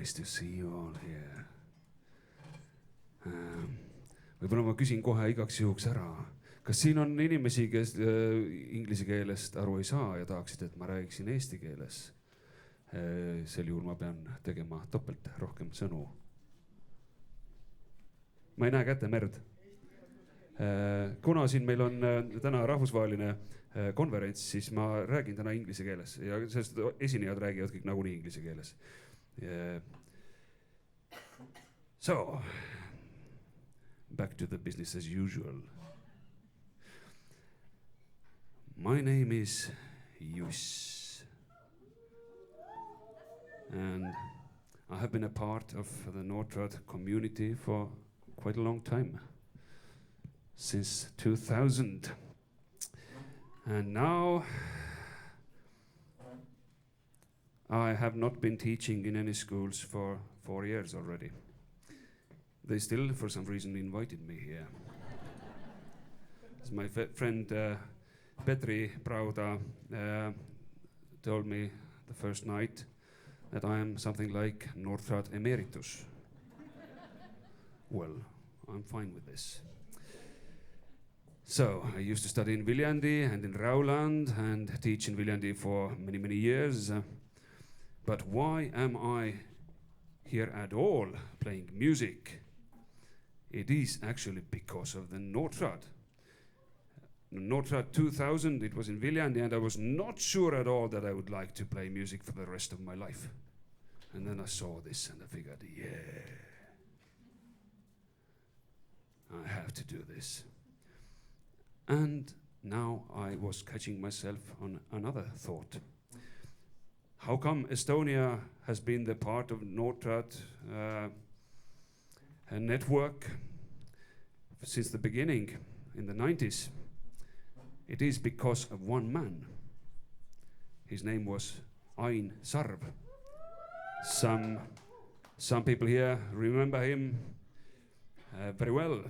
nice to see you all here. Võib-olla ma küsin kohe igaks juhuks ära. Kas siin on inimesi, kes inglise keelest aru ei saa ja tahaksid, et ma räägiksin eesti keeles? Sel juhul ma pean tegema topelt rohkem sõnu. Ma ei näe kätte merd. Kuna siin meil on täna rahvusvaheline konverents, siis ma räägin täna inglise keeles ja sest esinejad räägivad kõik nagunii inglise keeles. So, back to the business as usual. My name is Juss. And I have been a part of the Nordtrad community for quite a long time. Since 2000. And now I have not been teaching in any schools for 4 years already. They still, for some reason, invited me here. My friend Petri Prauda told me the first night that I am something like Nordtrad emeritus. Well, I'm fine with this. So, I used to study in Viljandi and in Rauland and teach in Viljandi for many, many years. But why am I here at all playing music? It is actually because of the Nordtrad. Nordtrad 2000, it was in Viljandi, and I was not sure at all that I would like to play music for the rest of my life. And then I saw this and I figured, yeah, I have to do this. And now I was catching myself on another thought. How come Estonia has been the part of Nordtrad network since the beginning in the 90s? It is because of one man. His name was Ain Sarv. Some people here remember him very well,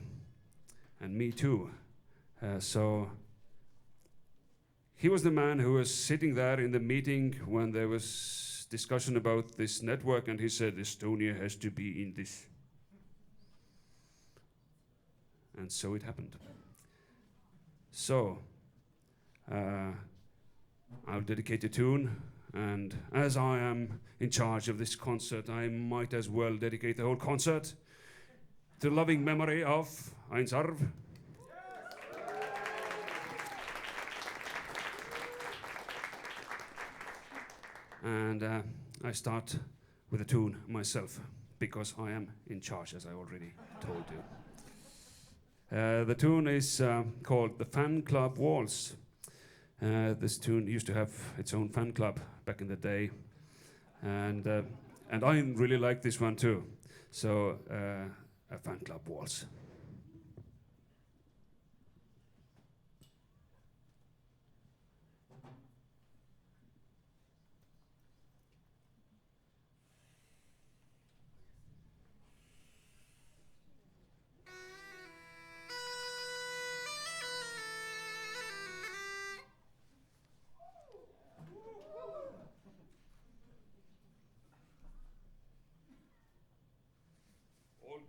and me too. So he was the man who was sitting there in the meeting when there was discussion about this network, and he said, Estonia has to be in this. And so it happened. So I'll dedicate a tune, and as I am in charge of this concert, I might as well dedicate the whole concert to loving memory of Ain Sarv. And I start with a tune myself, because I am in charge, as I already told you. The tune is called The Fan Club Waltz. This tune used to have its own fan club back in the day. And I really like this one too. So, a fan club waltz.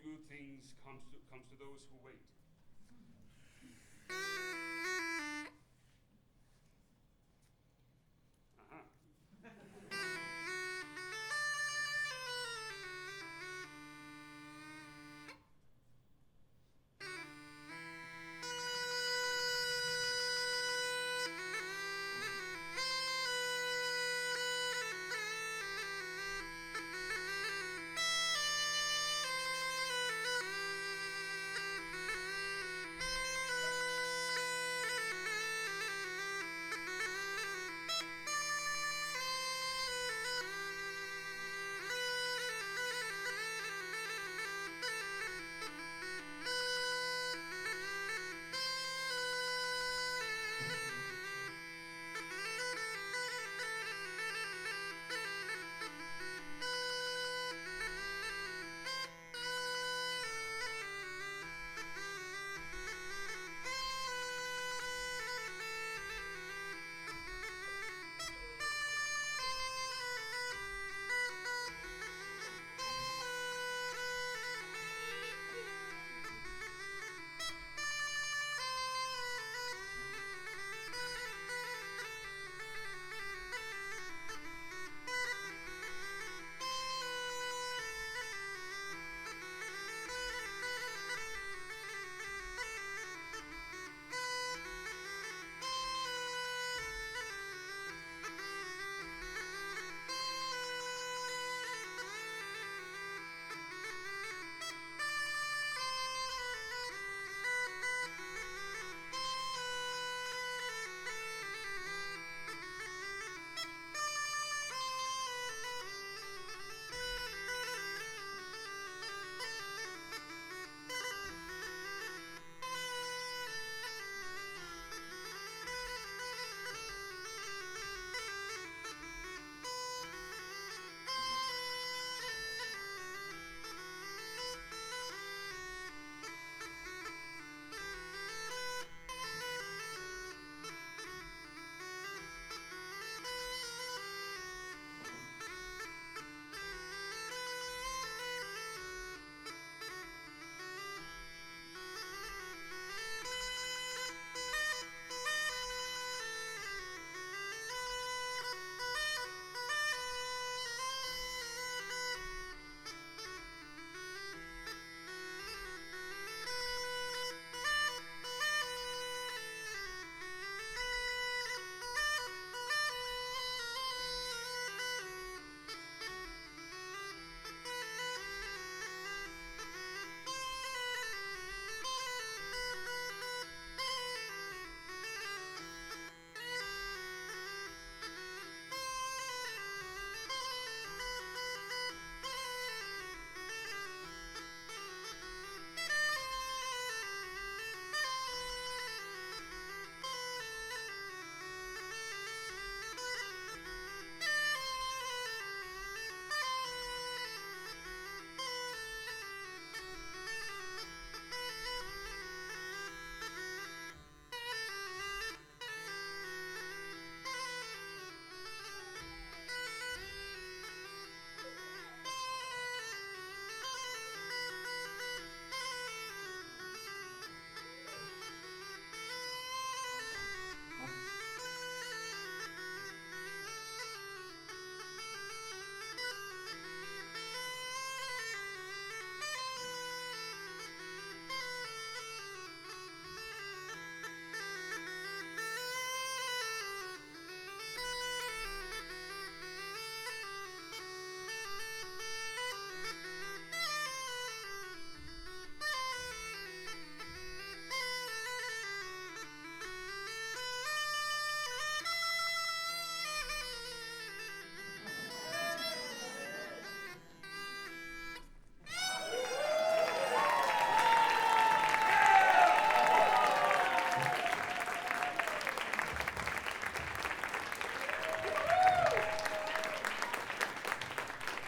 Good things comes to those who wait.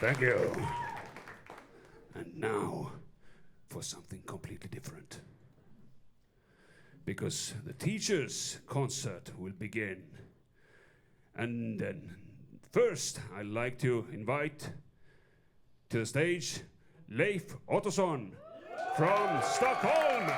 Thank you. And now for something completely different. Because the teachers' concert will begin. And then first I'd like to invite to the stage Leif Ottosson from Stockholm.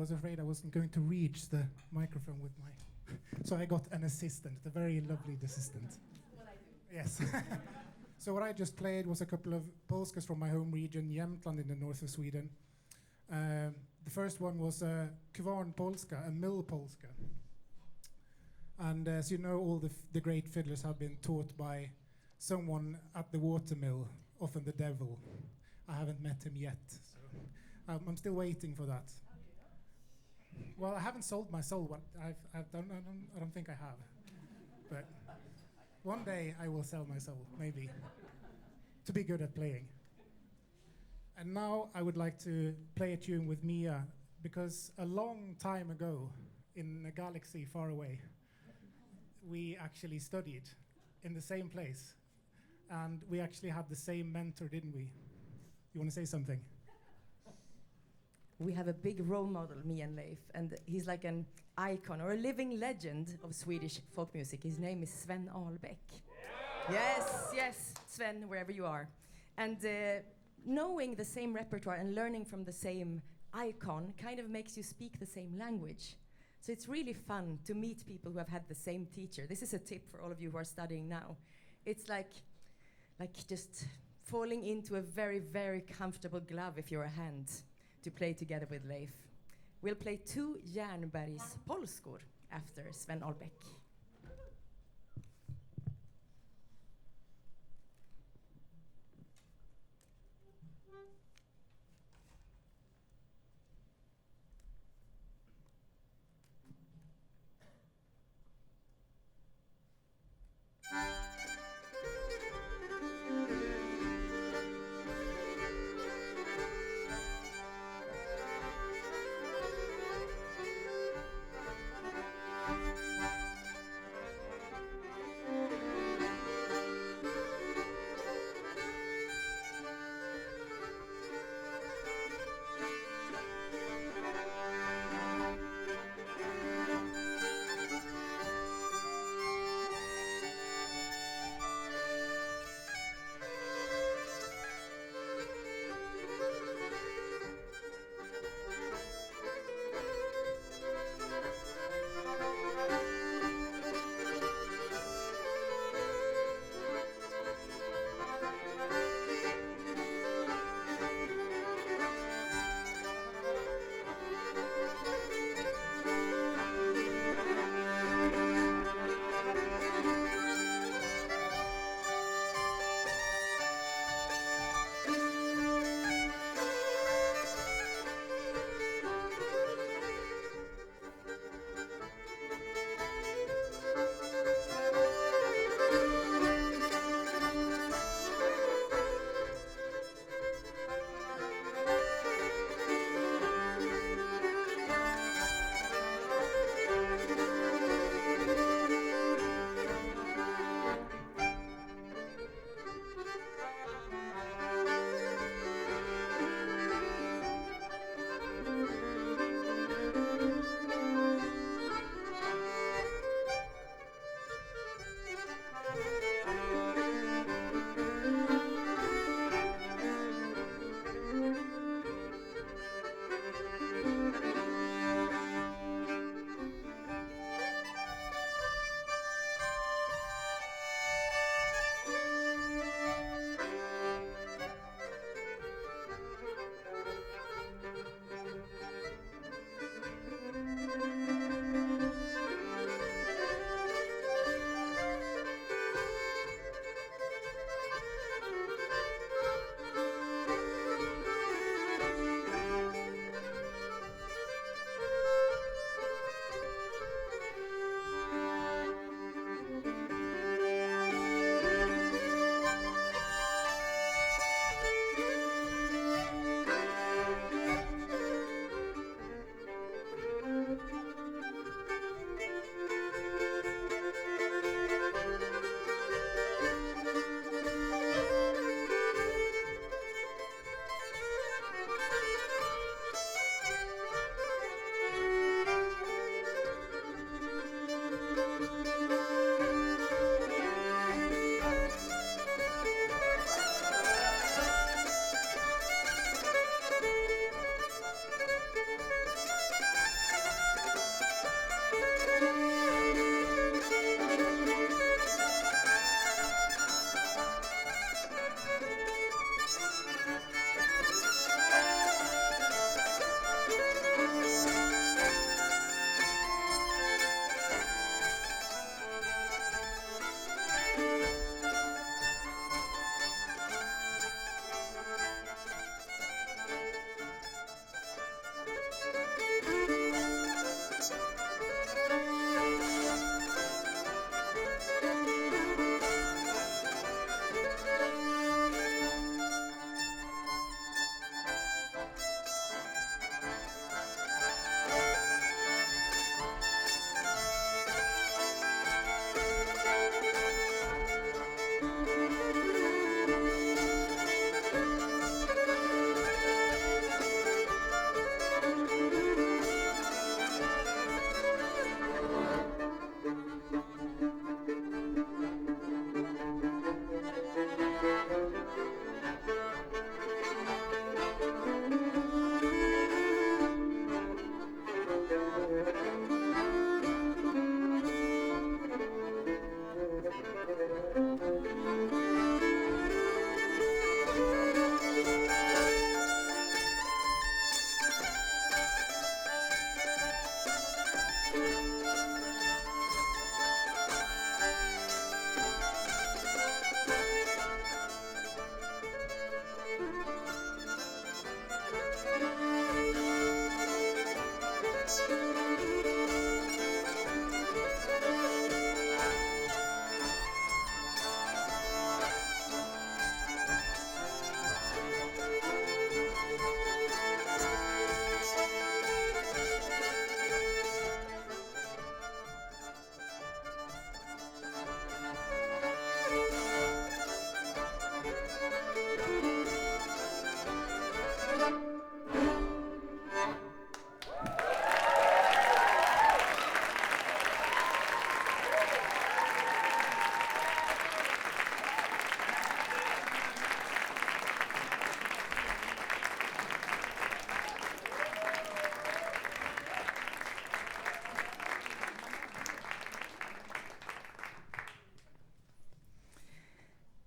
was afraid I wasn't going to reach the microphone with my... So I got an assistant, a very lovely assistant. What I do. Yes. So what I just played was a couple of polskas from my home region, Jämtland in the north of Sweden. The first one was a kvarn polska, a mill polska. And as you know, all the great fiddlers have been taught by someone at the watermill, often the devil. I haven't met him yet, so I'm still waiting for that. Well, I haven't sold my soul. What I've done, I don't think I have. But one day I will sell my soul, maybe, to be good at playing. And now I would like to play a tune with Mia, because a long time ago, in a galaxy far away, we actually studied in the same place. And we actually had the same mentor, didn't we? You want to say something? We have a big role model, me and Leif, and he's like an icon or a living legend of Swedish folk music. His name is Sven Ahlbeck. Yes, yes, Sven, wherever you are. And knowing the same repertoire and learning from the same icon kind of makes you speak the same language. So it's really fun to meet people who have had the same teacher. This is a tip for all of you who are studying now. It's like just falling into a very, very comfortable glove if you're a hand to play together with Leif. We'll play 2 Järnbergs polskor after Sven Ahlbeck.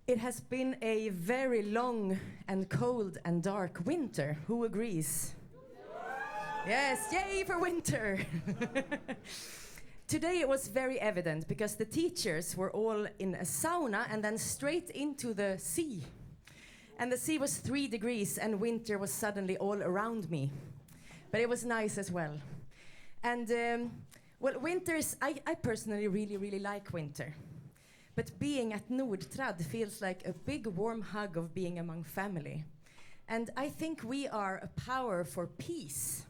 It has been a very long and cold and dark winter. Who agrees? Yes, yay for winter! Today it was very evident because the teachers were all in a sauna and then straight into the sea. And the sea was 3 degrees and winter was suddenly all around me. But it was nice as well. And well, winters, I personally really like winter. But being at Nordtrad feels like a big warm hug of being among family. And I think we are a power for peace.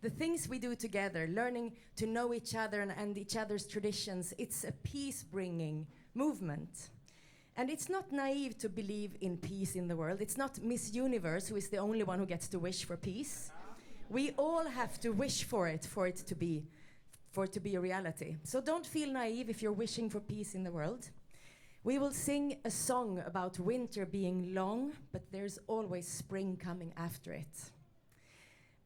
The things we do together, learning to know each other and each other's traditions, it's a peace-bringing movement. And it's not naive to believe in peace in the world. It's not Miss Universe who is the only one who gets to wish for peace. We all have to wish for it to be a reality. So don't feel naive if you're wishing for peace in the world. We will sing a song about winter being long, but there's always spring coming after it.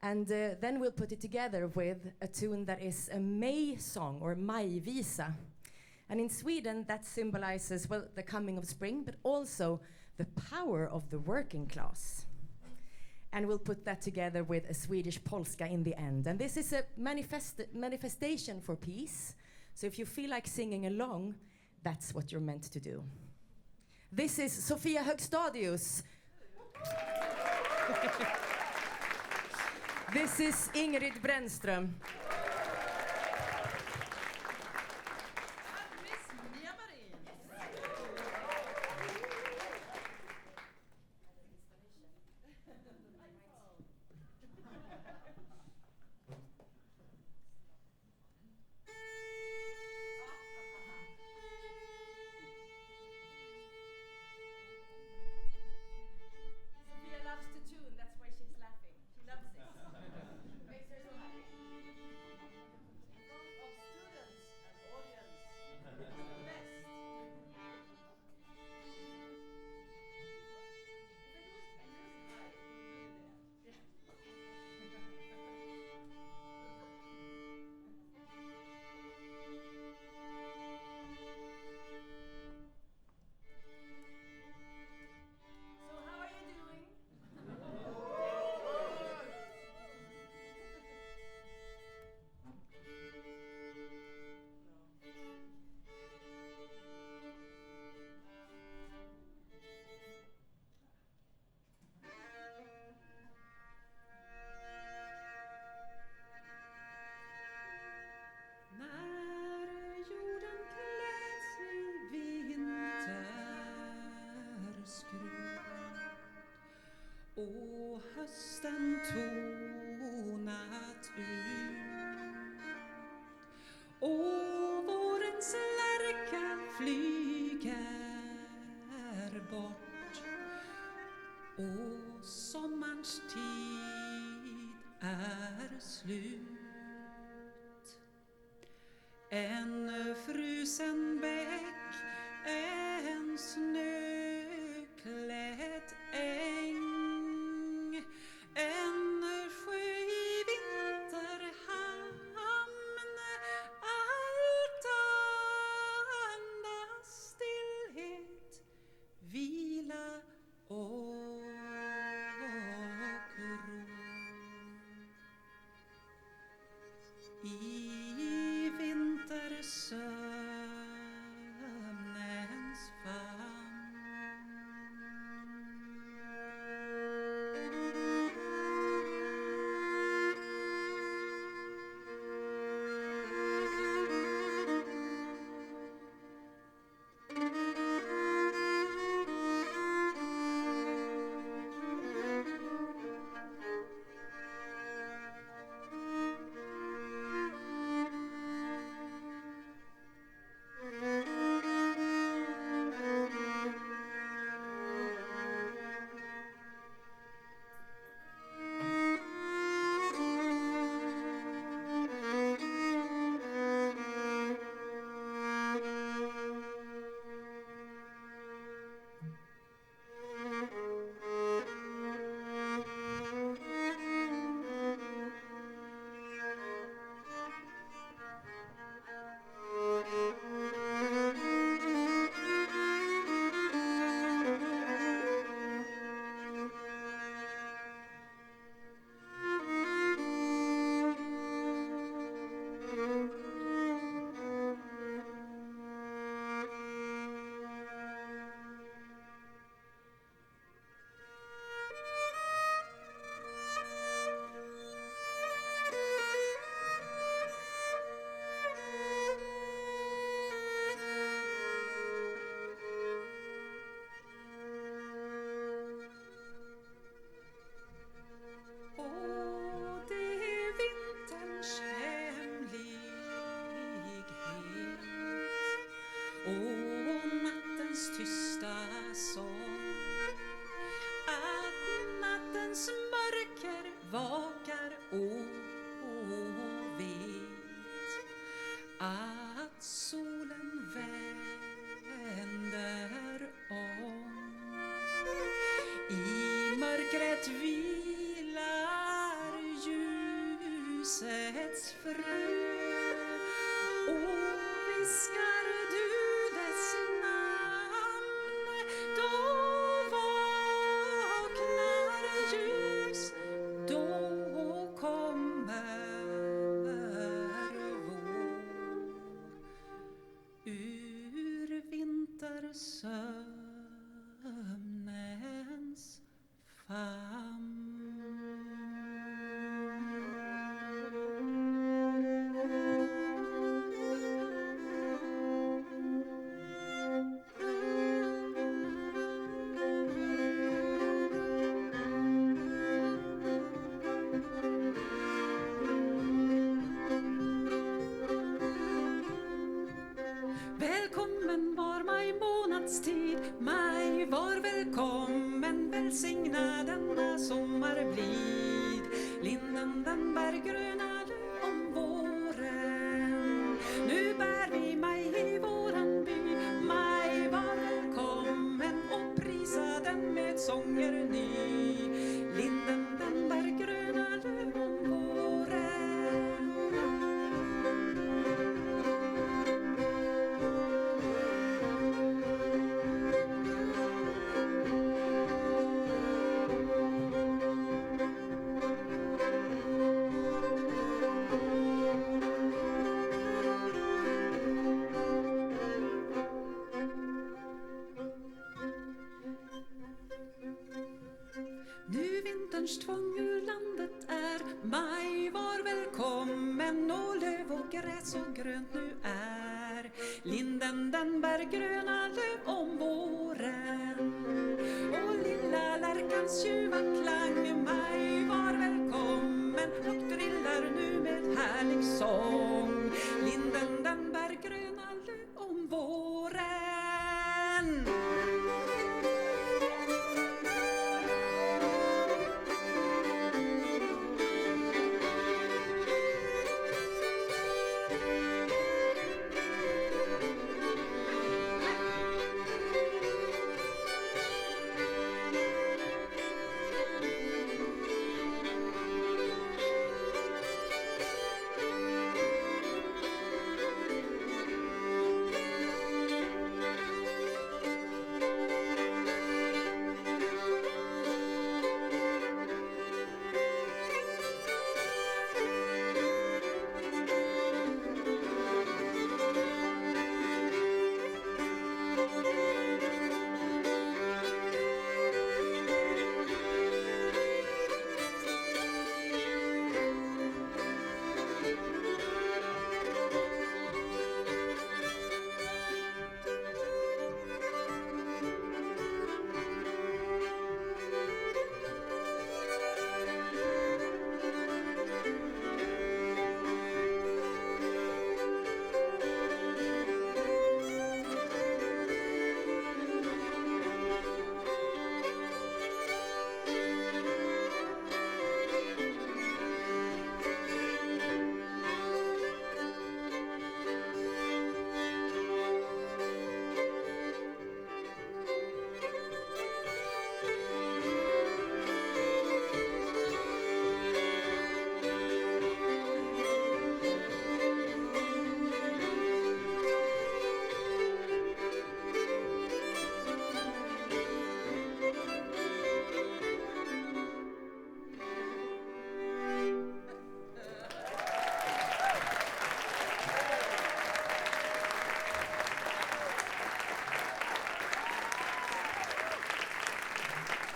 And then we'll put it together with a tune that is a May song, or Majvisa. And in Sweden, that symbolizes, well, the coming of spring, but also the power of the working class. And we'll put that together with a Swedish polska in the end. And this is a manifestation for peace. So if you feel like singing along, that's what you're meant to do. This is Sofia Högstadius. This is Ingrid Brännström. Och hösten tonat ut och vårens lärka flyger bort och sommarns tid är slut. En frusen bäck, en snöklädd äng, en sjö i vinterhamn, allt andas stillhet, vila och ro. I vintersömnens famn nattens tysta sång. Att nattens mörker vakar ovet. Att solen vänder om. I mörkret vilar ljusets frö. Och viskar du dess namn, då vaknar ljus, då kommer vår ur vintersömnens famn. Välkommen var maj månadstid, maj var välkommen, välsigna denna sommarblid. Linden den bär gröna löv om våren, nu bär vi maj i våran by. Maj var välkommen och prisa den med sånger ny. Linden den bär gröna löv om våren. Nu vinterns tvång ur landet är, maj var välkommen och löv och gräs och grönt nu är. Linden den bär gröna löv om våren och lilla lärkans ljuva klang. Maj var välkommen och drillar nu med härlig sång. Linden den bär gröna löv om våren.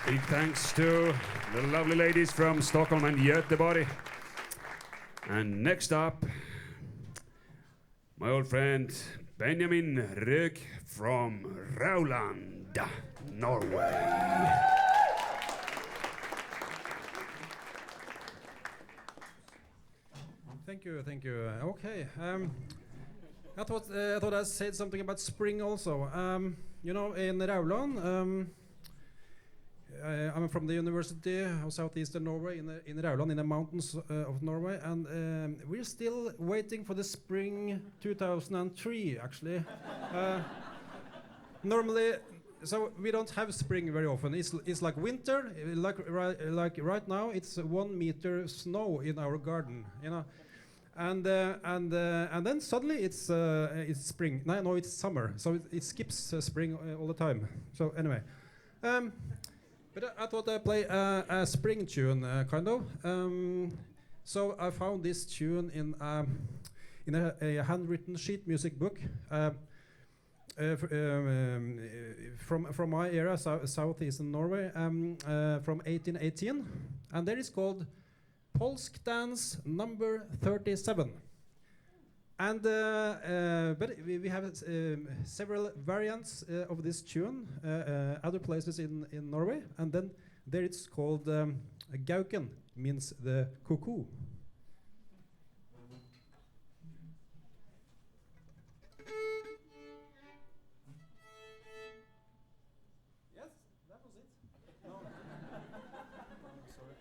Big thanks to the lovely ladies from Stockholm and Göteborg. And next up, my old friend Benjamin Röök from Rauland, Norway. Thank you. Okay. I thought I said something about spring also. You know, in Rauland, I'm from the University of Southeastern Norway in Rauland, in the mountains of Norway, and we're still waiting for the spring 2003, actually. Normally, so we don't have spring very often. It's like winter, like right now. It's 1 meter snow in our garden, you know, and then suddenly it's spring. No, it's summer. So it skips spring all the time. So anyway. But I thought I'd play a spring tune, kind of. So I found this tune in a handwritten sheet music book from my era, southeastern Norway, from 1818, and that is called Polsk Dance Number 37. And but we have several variants of this tune, other places in Norway, and then there it's called Gauken, means the cuckoo. Yes, that was it. No. Sorry.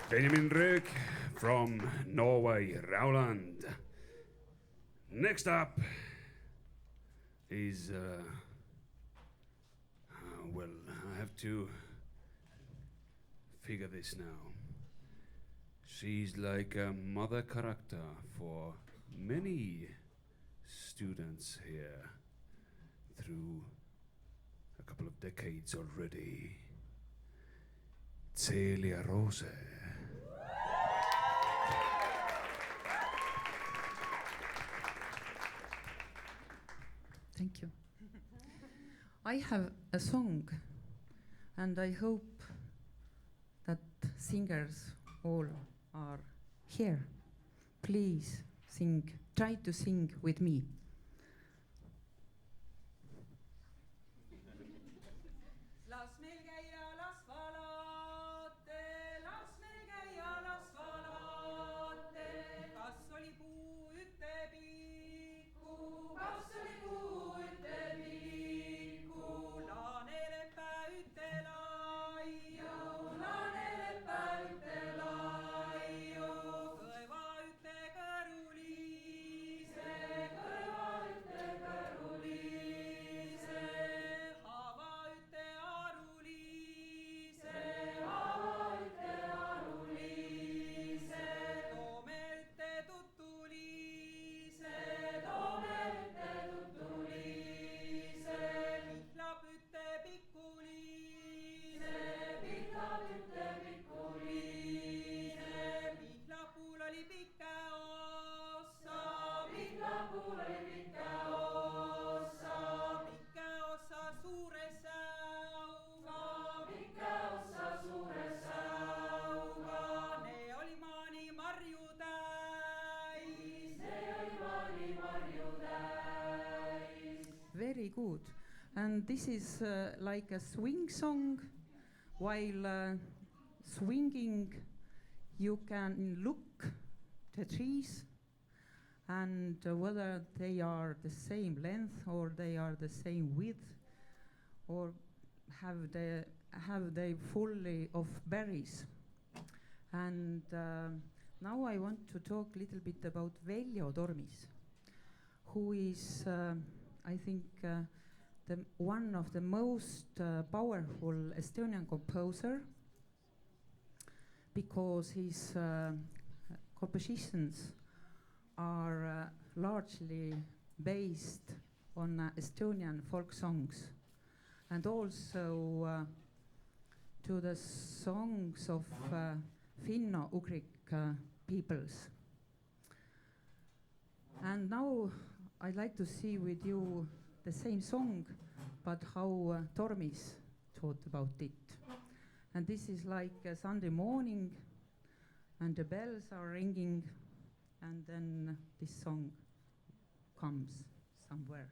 Benjamin Røk from Norway, Rauland. Next up is, well, I have to figure this now. She's like a mother character for many students here through a couple of decades already. Celia Rose. Thank you. I have a song, and I hope that singers all are here. Please sing, try to sing with me. Kõrva ütle kõruli, see kõrva good. And this is like a swing song. While swinging, you can look the trees and whether they are the same length or they are the same width or have they fully of berries. And now I want to talk a little bit about Veljo Tormis, who is, I think, one of the most powerful Estonian composer, because his compositions are largely based on Estonian folk songs, and also to the songs of Finno-Ugric peoples. And now I'd like to see with you the same song, but how Tormis thought about it. And this is like a Sunday morning, and the bells are ringing, and then this song comes somewhere.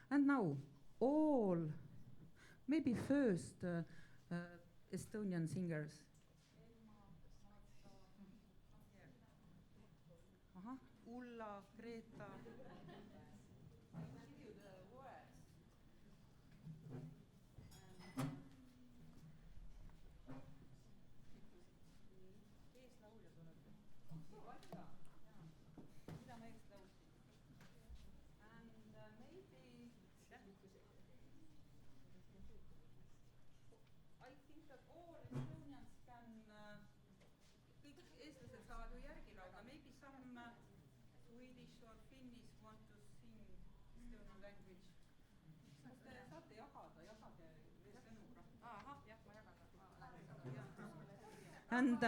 And now, all, maybe first, Estonian singers. Ulla, Greta. And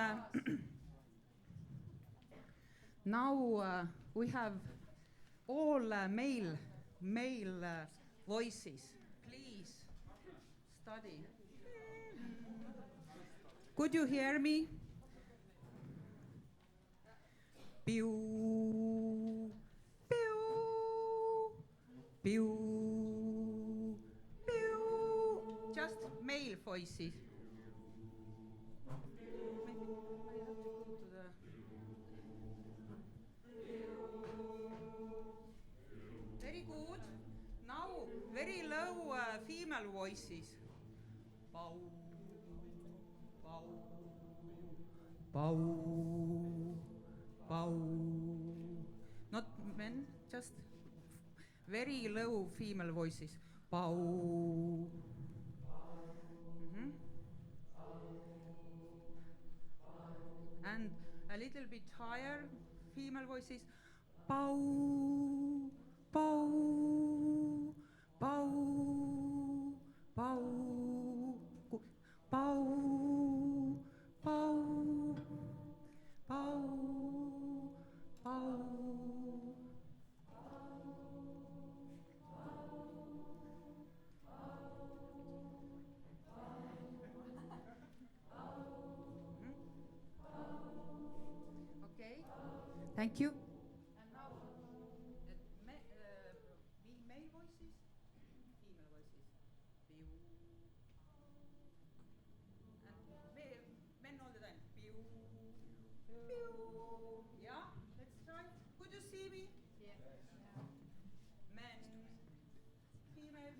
now we have all male voices. Please study. Could you hear me? Pew, pew, pew, pew. Just male voices. Very good. Now, very low female voices. Bow, bow, bow, bow. Not men, just very low female voices. Bow. Mm-hmm. And a little bit higher female voices. Bow, bow, bow, bow, bow, bow, bow, bow. Okay, thank you. And now, male voices, female voices. Pew. And men all the time. Pew. Pew. Yeah, let's try. Could you see me? Yeah. Men, female,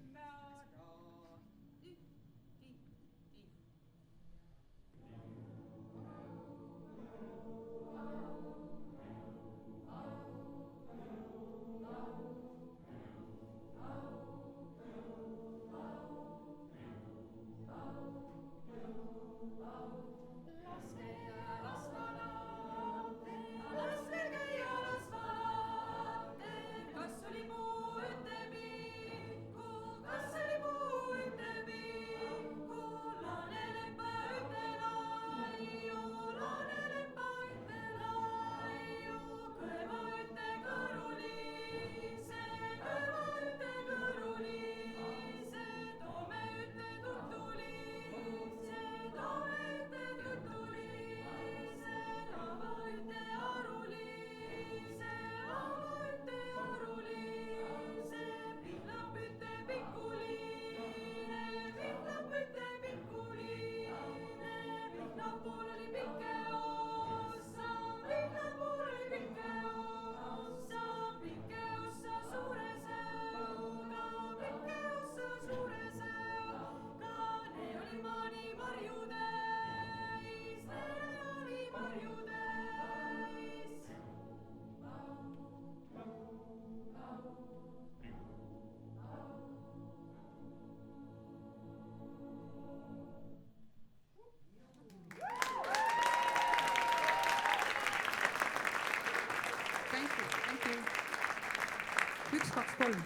all.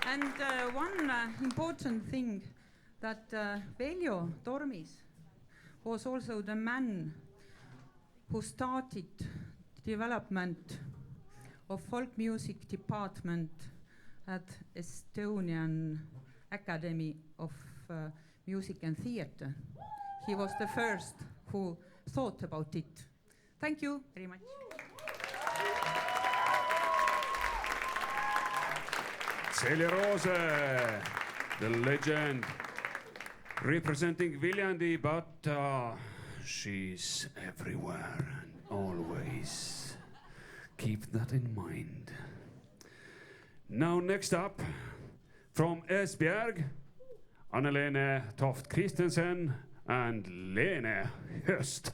And one important thing that Veljo Tormis was also the man who started development of folk music department at Estonian Academy of Music and Theatre. He was the first who thought about it. Thank you very much. Celia Rose, the legend, representing Viljandi, but she's everywhere and always. Keep that in mind. Now next up, from Esbjerg, Anne-Lene Toft Christensen and Lene Höst.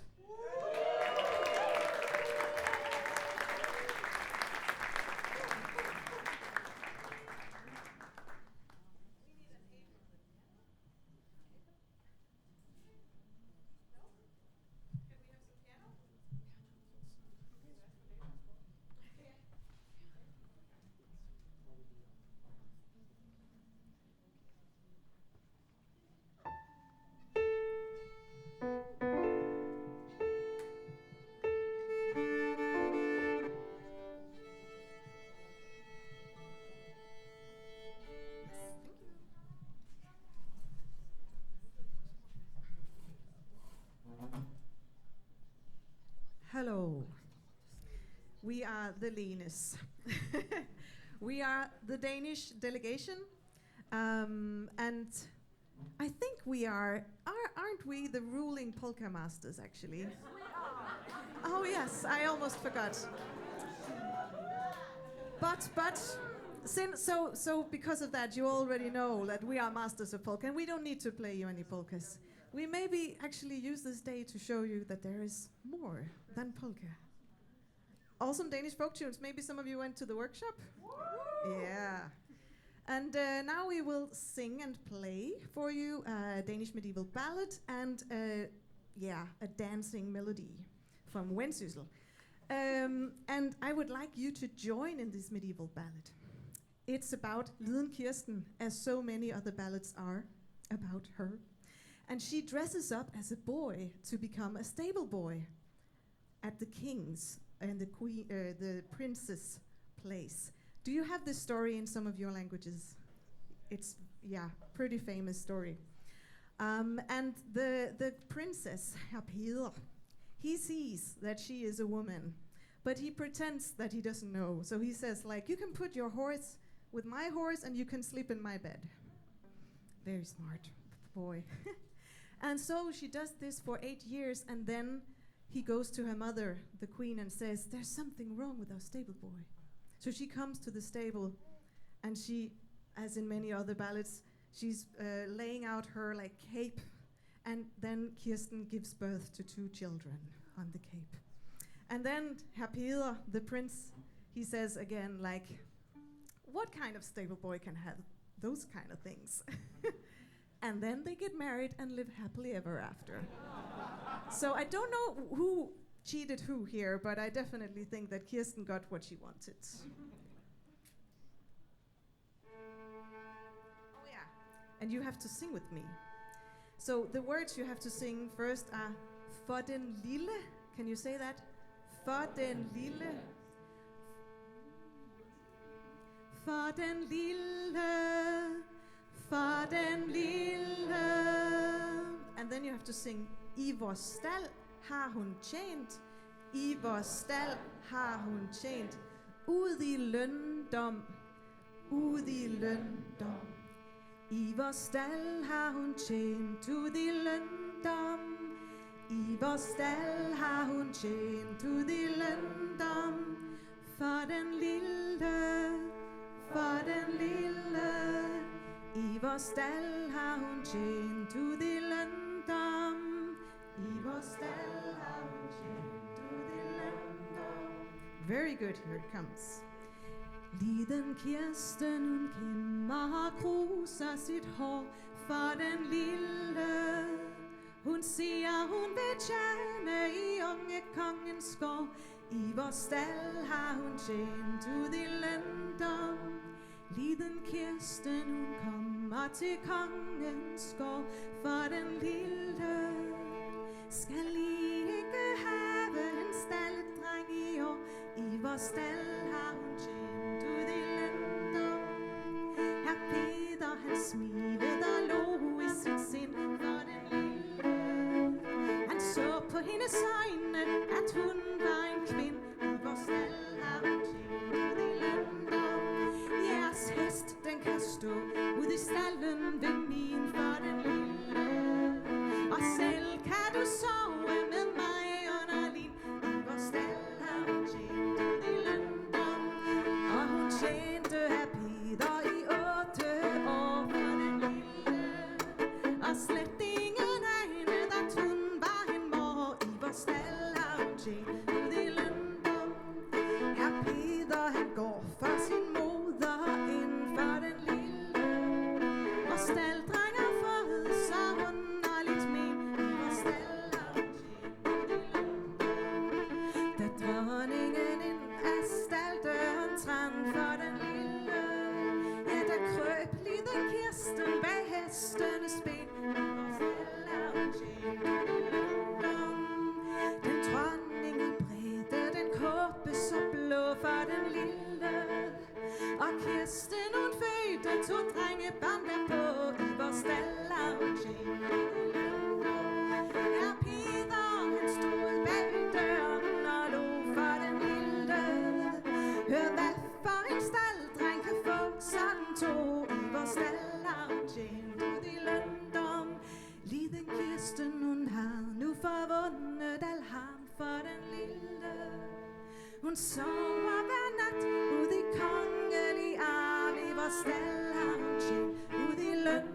Hello. We are the Lenes. We are the Danish delegation, and I think we aren't we the ruling polka masters actually? Yes, we are. Oh yes, I almost forgot. But so because of that, you already know that we are masters of polka, and we don't need to play you any polkas. We maybe actually use this day to show you that there is more than polka. Awesome Danish folk tunes. Maybe some of you went to the workshop? Yeah. And now we will sing and play for you a Danish medieval ballad and a dancing melody from Vendsyssel. And I would like you to join in this medieval ballad. It's about Liden Kirsten, as so many other ballads are about her. And she dresses up as a boy to become a stable boy at the king's and the princess place. Do you have this story in some of your languages? It's pretty famous story. And the princess, Peder, he sees that she is a woman, but he pretends that he doesn't know. So he says, like, you can put your horse with my horse and you can sleep in my bed. Very smart boy. And so she does this for 8 years, and then he goes to her mother, the queen, and says, there's something wrong with our stable boy. So she comes to the stable, and she, as in many other ballads, she's laying out her like cape, and then Kirsten gives birth to 2 children on the cape. And then Peder, the prince, he says again, like, what kind of stable boy can have those kind of things? And then they get married and live happily ever after. So I don't know who cheated who here, but I definitely think that Kirsten got what she wanted. Oh yeah, and you have to sing with me. So the words you have to sing first are for den lille. Can you say that? For den lille. For den lille. For den lille. And then you have to sing I vores stald har hun tjent. I vores stald har hun tjent. Ud i løndom. Ud i løndom. I vores stald har hun tjent. Ud i løndom. I vores stald har hun tjent. Ud i løndom. For den lille. For den lille. I vores stald har hun tjent ud i løndom. I vores stald har hun tjent ud i løndom. Very good, here it comes. Liden Kirsten, hun kimmer og kruser sit hår for den lille. Hun siger, hun vil tjene i unge kongens gård. I vores stald har hun tjent ud i løndom. Liden Kirsten, hun kommer til kongens gård, for den lille skal ikke have en stalddreng i år. I vores stald har hun tjent ud i Lindum. Herr Peter, han smilede og lå i sit sind for den lille. Han så på hendes øjne, at hun var en kvinde. I vores stald har hun tjent ud i Lindum. Jeres hest, den kan stå ud i stallen ved min for den lille. Og selv kan du sove med mig under lin. I vores stald har hun tjent ud i Lindum. Og hun tjente af Peter i 8 år for den lille. Og slet ingen anede, at hun var en mor. I vores stald har hun tjent ud i Lindum. Herr Peter, han går for sin moder ind for den lille. Og stalddreng har fået så underligt men. I vores stald har hun tjent ud i Lindum. Da dronningen ind af stalddøren træn for den lille, ja, der krøb lille Kirsten bag hestenes ben. I vores stald har hun tjent ud i Lindum. Den dronning udbredte den kåbe så blå for den lille. Og Kirsten hun fødte 2 drengebørn derpå. I vores stald har hun tjent ud i Lindum. Herr Peter, han stod bag døren og lå for den lille. Hør hvad for en stalddreng kan få sådan 2. I vores stald har hun tjent ud i Lindum. Liden Kirsten, hun har nu forvundet al harm for den lille. Hun sover hver nat ud i kongelig arm. I vores stald har hun tjent ud i Lindum.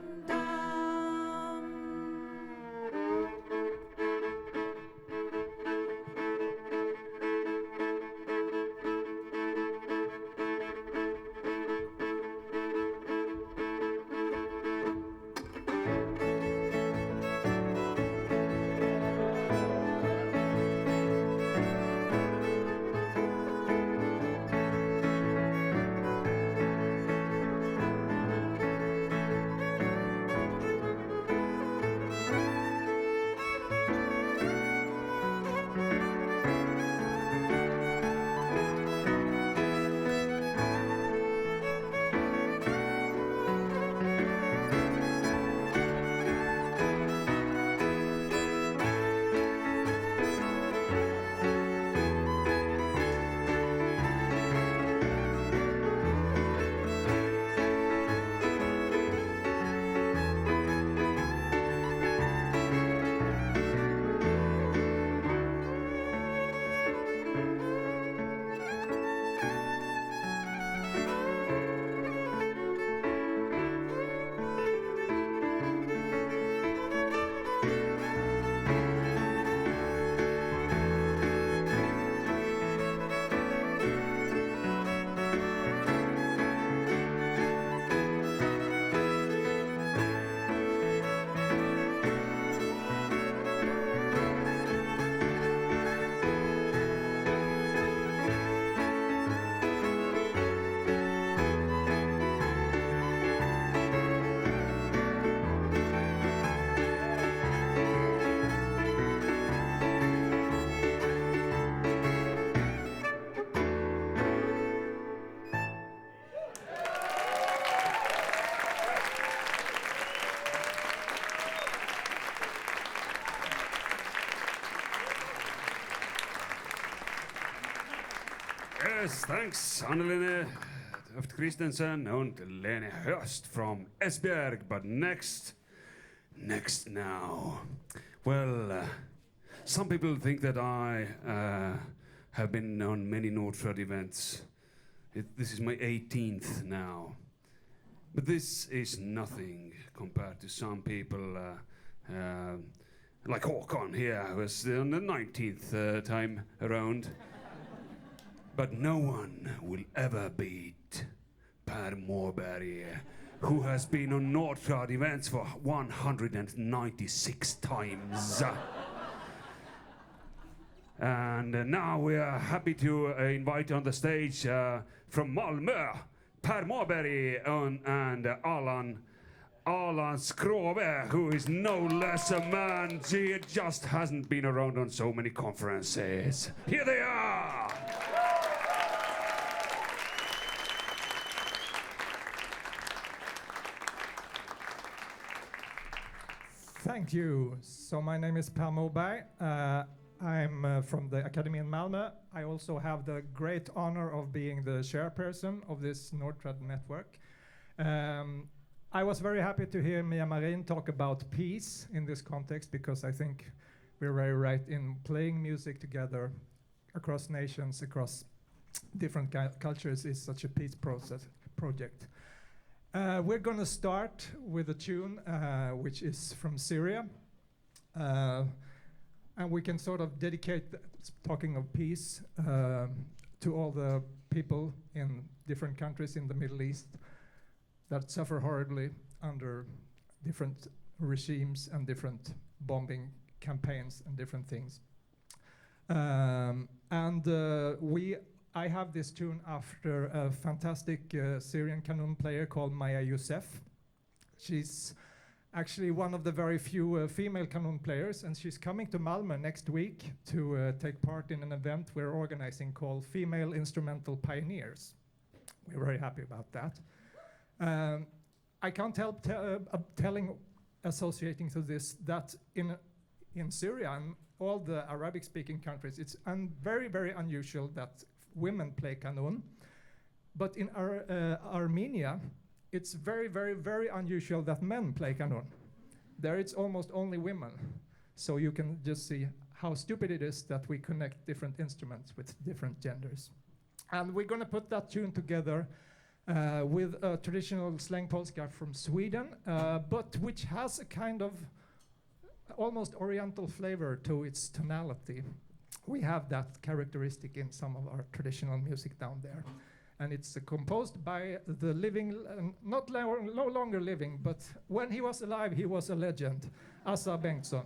Yes, thanks, Annelene Toft Christensen and Lene Hurst from Esbjerg. But next now. Well, some people think that I have been on many Nordtrad events. This is my 18th now. But this is nothing compared to some people like Håkon here, who was on the 19th time around. But no one will ever beat Per Morberg, who has been on Nordtrad events for 196 times. And now we are happy to invite on the stage from Malmö, Per Måberg and Alan Skrove, who is no less a man. He just hasn't been around on so many conferences. Here they are! Thank you. So my name is Per Måberg. I'm from the Academy in Malmö. I also have the great honor of being the chairperson of this Nordtrad network. I was very happy to hear Mia Marin talk about peace in this context, because I think we're very right in playing music together across nations, across different cultures is such a peace project. We're going to start with a tune which is from Syria. And we can sort of dedicate, talking of peace, to all the people in different countries in the Middle East that suffer horribly under different regimes and different bombing campaigns and different things. I have this tune after a fantastic Syrian qanun player called Maya Youssef. She's actually one of the very few female qanun players, and she's coming to Malmö next week to take part in an event we're organizing called Female Instrumental Pioneers. We're very happy about that. I can't help associating to this that in Syria and all the Arabic-speaking countries, it's very, very unusual that women play qanun. But in Armenia, it's very, very, very unusual that men play qanun. There it's almost only women. So you can just see how stupid it is that we connect different instruments with different genders. And we're going to put that tune together with a traditional slang polska from Sweden, but which has a kind of almost oriental flavor to its tonality. We have that characteristic in some of our traditional music down there. And it's composed by the living, no longer living, but when he was alive, he was a legend, Assa Bengtsson.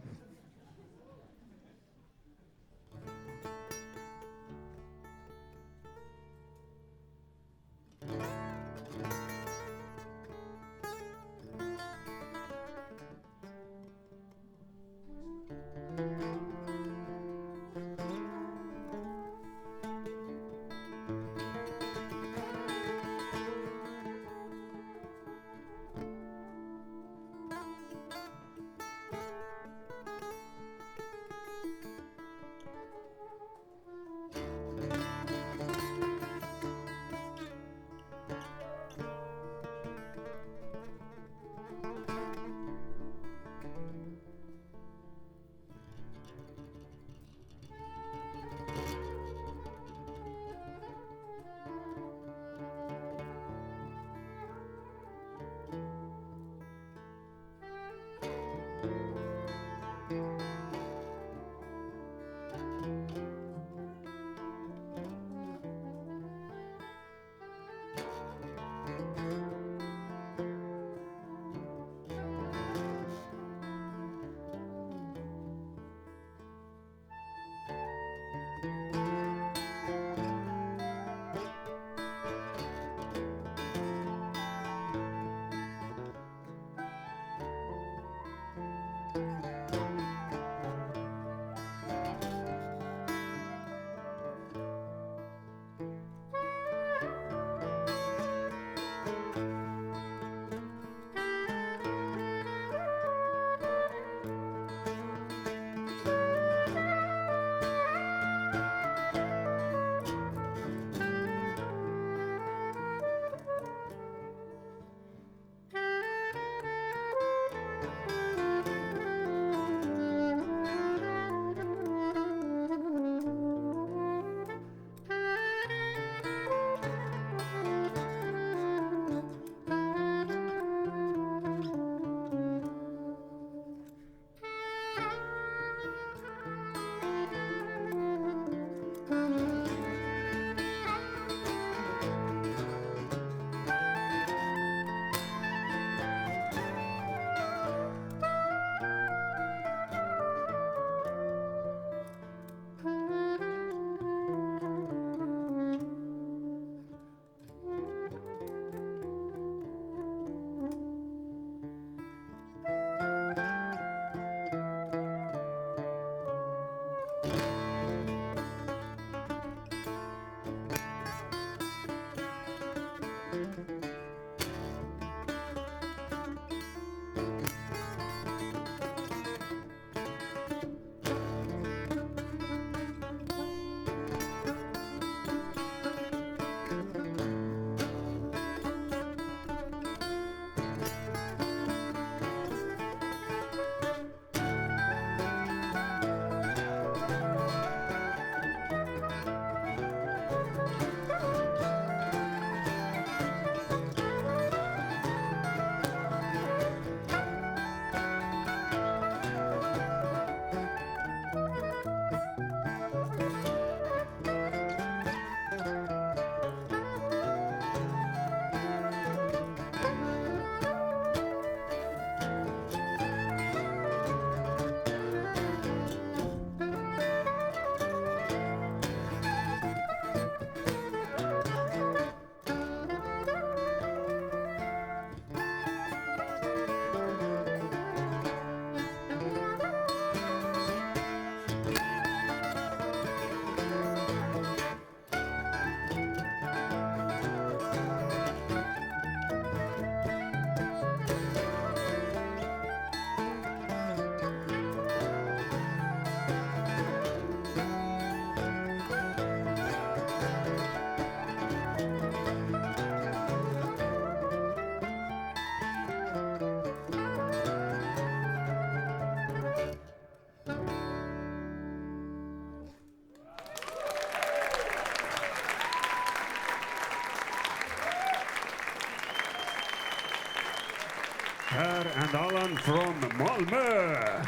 and Alan from Malmö.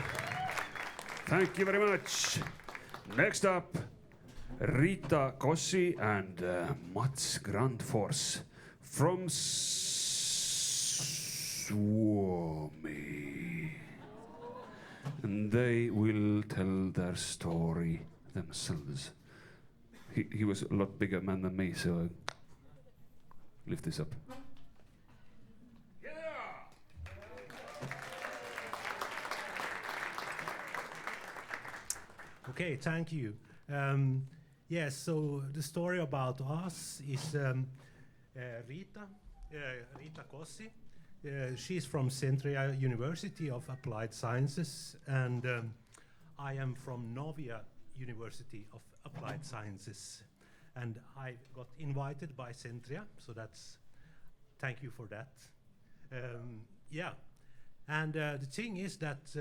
Thank you very much. Next up, Rita Kossi and Mats Grandfors from Suomi. And they will tell their story themselves. He was a lot bigger man than me, so I lift this up. Okay, thank you. Yes, so the story about us is Rita Kossi. She's from Centria University of Applied Sciences, and I am from Novia University of Applied Sciences. And I got invited by Centria, so thank you for that. Yeah, and the thing is that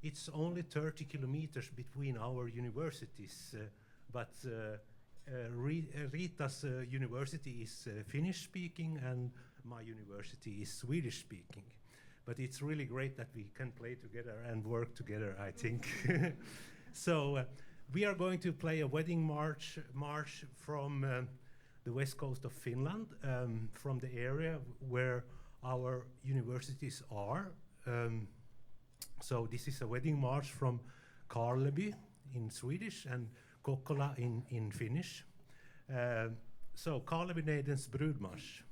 it's only 30 kilometers between our universities, but Rita's university is Finnish speaking and my university is Swedish speaking. But it's really great that we can play together and work together, I think. So we are going to play a wedding march from the west coast of Finland, from the area where our universities are. So this is a wedding march from Karleby in Swedish and Kokkola in Finnish. So Karlebyneidens brudmarsch.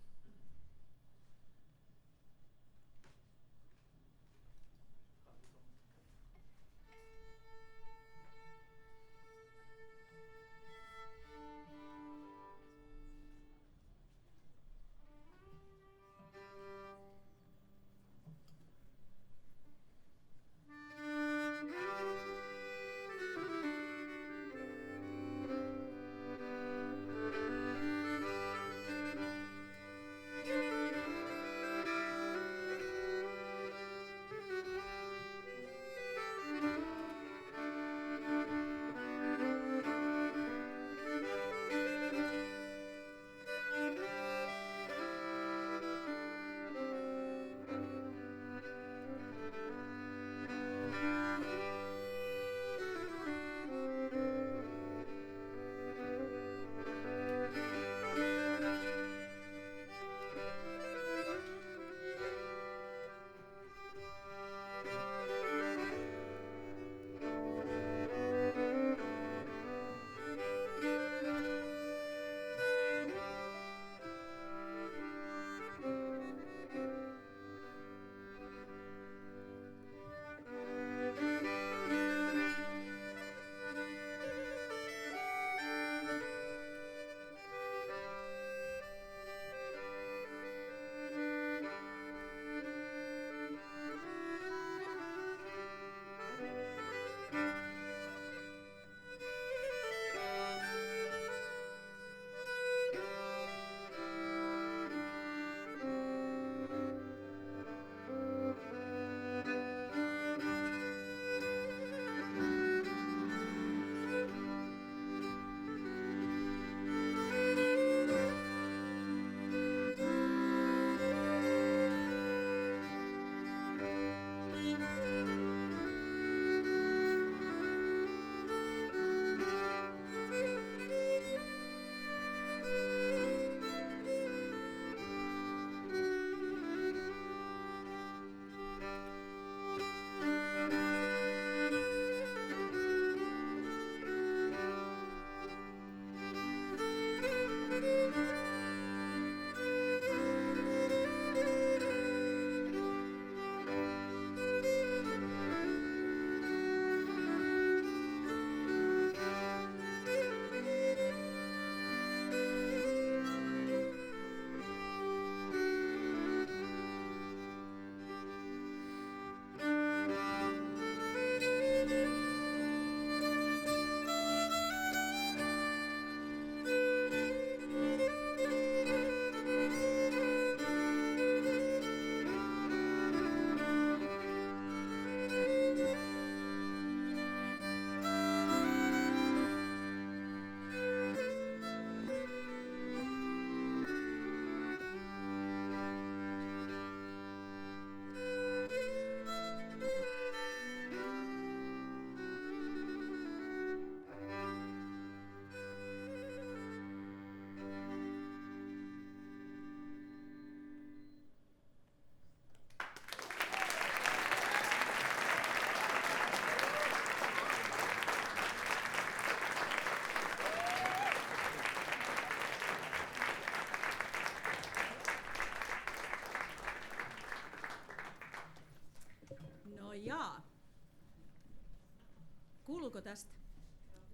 Kuuluuko tästä?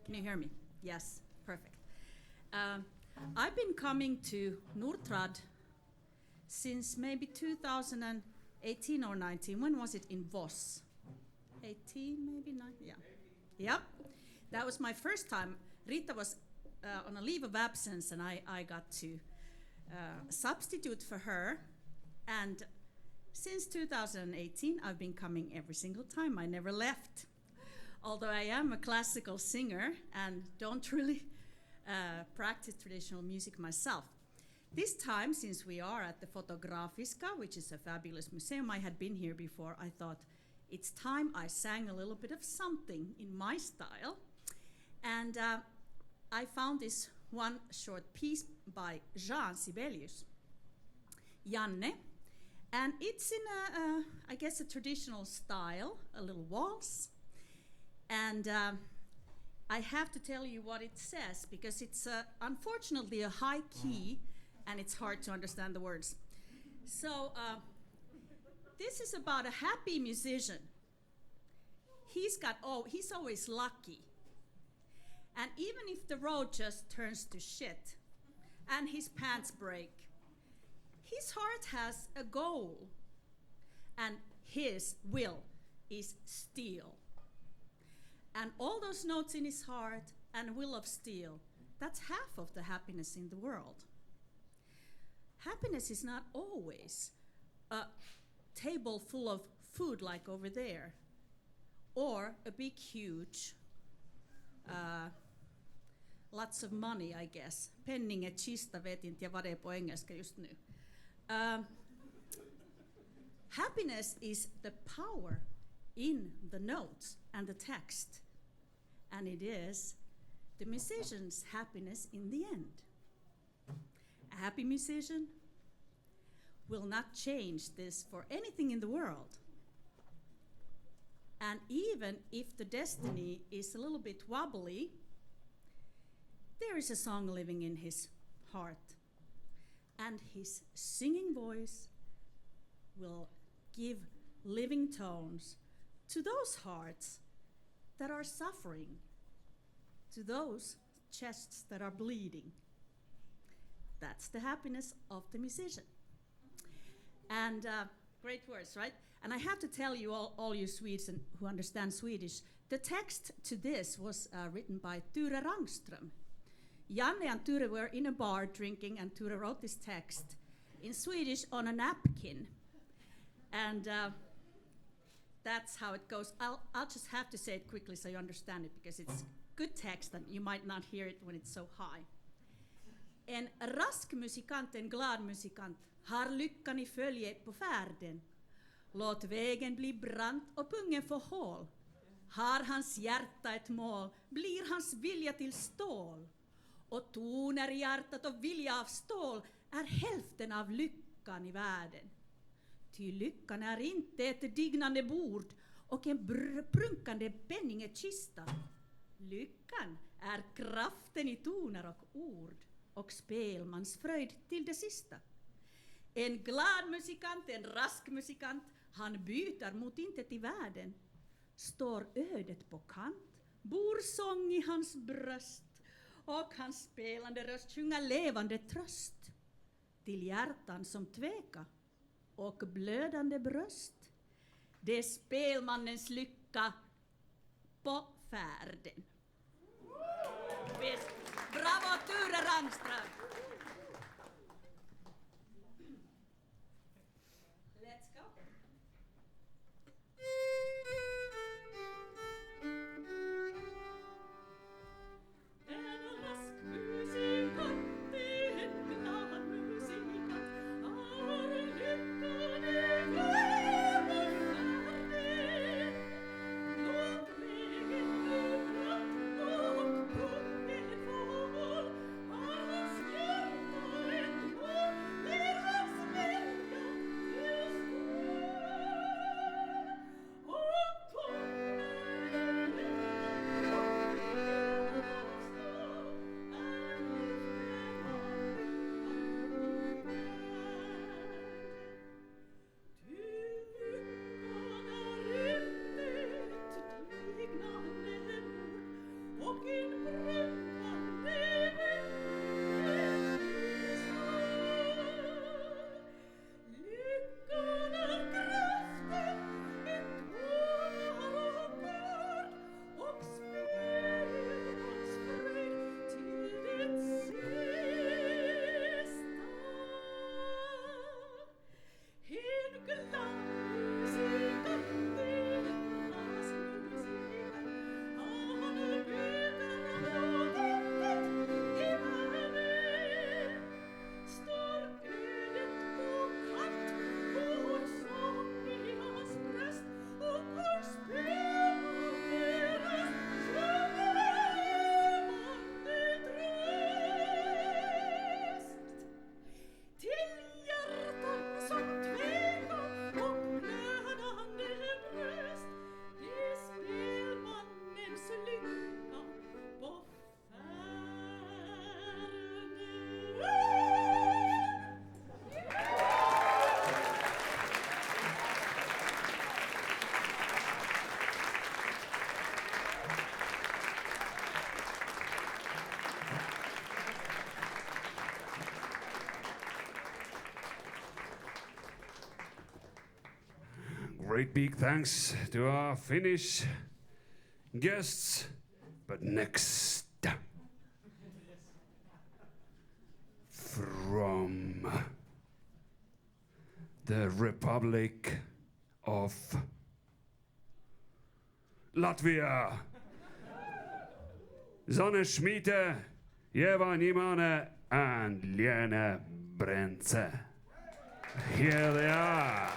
Can you hear me? Yes, perfect. I've been coming to Nordtrad since maybe 2018 or 19. When was it in Voss? 18, maybe 9? Yeah. Yeah. That was my first time. Rita was on a leave of absence, and I got to substitute for her. And since 2018, I've been coming every single time. I never left. Although I am a classical singer and don't really practice traditional music myself. This time, since we are at the Fotografiska, which is a fabulous museum, I had been here before, I thought it's time I sang a little bit of something in my style. And I found this one short piece by Jean Sibelius, Janne, and it's in I guess a traditional style, a little waltz. And I have to tell you what it says because it's unfortunately a high key and it's hard to understand the words. So this is about a happy musician. He's always lucky. And even if the road just turns to shit and his pants break, his heart has a goal and his will is steel. And all those notes in his heart and will of steel, that's half of the happiness in the world. Happiness is not always a table full of food like over there, or a big, huge, lots of money, I guess. Penninge, kista, vet inte vad det är på engelska just nu. Happiness is the power in the notes and the text. And it is the musician's happiness in the end. A happy musician will not change this for anything in the world. And even if the destiny is a little bit wobbly, there is a song living in his heart. And his singing voice will give living tones to those hearts that are suffering, to those chests that are bleeding. That's the happiness of the musician. And great words, right? And I have to tell you, all you Swedes who understand Swedish, the text to this was written by Ture Rangström. Janne and Ture were in a bar drinking, and Ture wrote this text in Swedish on a napkin. And that's how it goes. I'll just have to say it quickly so you understand it, because it's good text and you might not hear it when it's so high. En rask musikant, en glad musikant, har lyckan i följe på färden. Låt vägen bli brant och pungen få hål. Har hans hjärta ett mål, blir hans vilja till stål. Och toner i hjärtat och vilja av stål är hälften av lyckan i världen. Ty lyckan är inte ett dignande bord och en prunkande penningekista. Lyckan är kraften i toner och ord och spelmansfröjd till det sista. En glad musikant, en rask musikant, han byter mot intet i världen. Står ödet på kant, bor sång i hans bröst och hans spelande röst sjunga levande tröst till hjärtan som tveka och blödande bröst. Det är spelmannens lycka på färden. Visst. Bravo, Ture Rangström! Let's go! Låt vägen bli brant och pungen få hål. great big thanks to our Finnish guests. But next, from the Republic of Latvia, Zanne Schmiede, Jeva Nimane, and Lene Brentze. Here they are.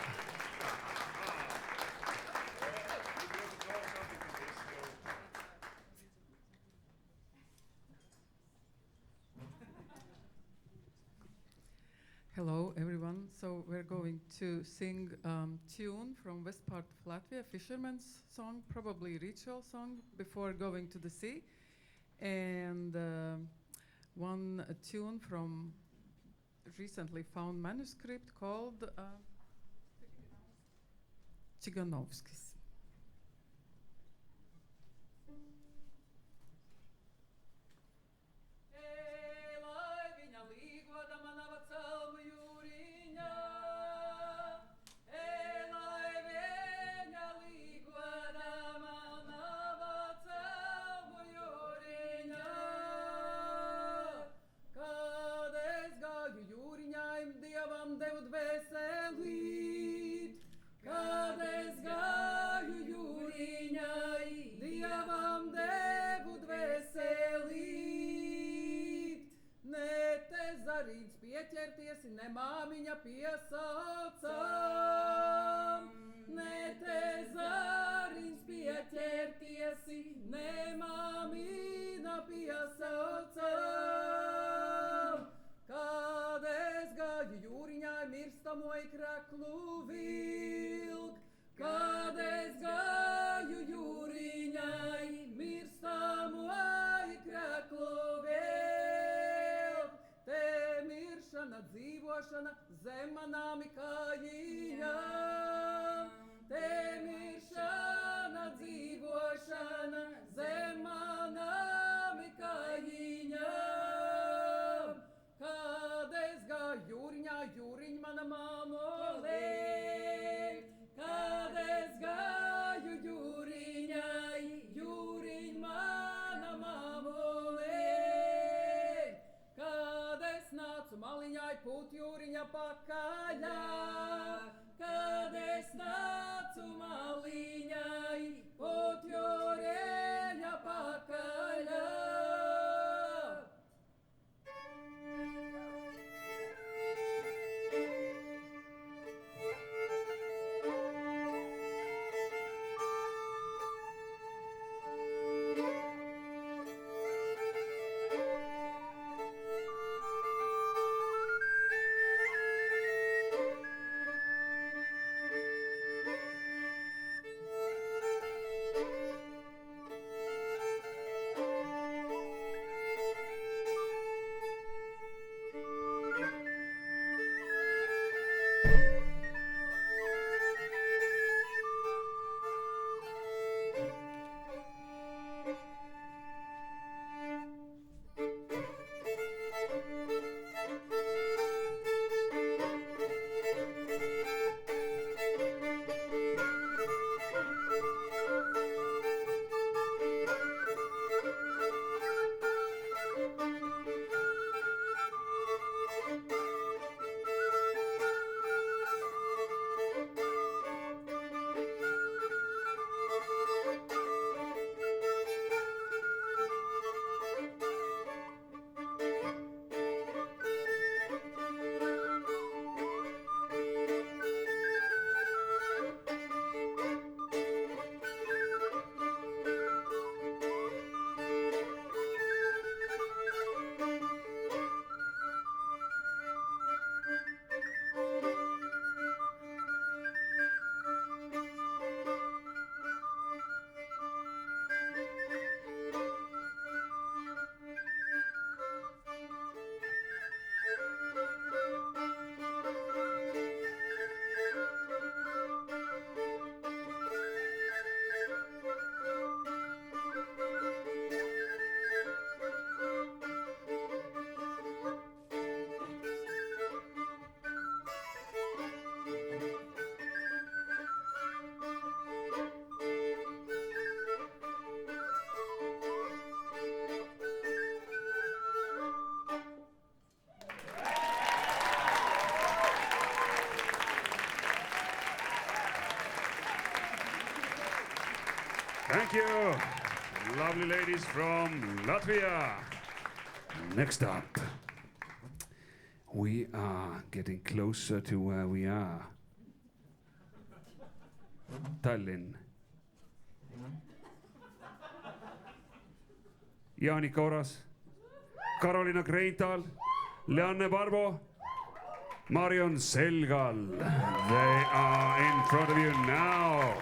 Hello, everyone. So we're going to sing tune from west part of Latvia, fisherman's song, probably ritual song before going to the sea, and one tune from recently found manuscript called Chiganovskis. Pieķerties, ne māmiņa piesaucam, ne te zariņš pieķerties, ne māmiņa piesaucam. Kad es gāju jūriņā, mirstamo kraklu vilk, kad es gāju jūriņā, mirstamo kraklu vilk. Te miršana, dzīvošana zem manām kājām. Te miršana, dzīvošana zem manām kājām. Kad es gāju jūriņā, jūriņ mana mamolē. Kad es gāju jūriņā, jūriņ mana mamolē. Kad es nācu maliņai, pūt jūriņa pakaļā. Kad Thank you, lovely ladies from Latvia. Next up, we are getting closer to where we are. Tallinn. Jaani Kooras, Karoliina Greinthal, Leanne Barbo, Marion Selgal. They are in front of you now.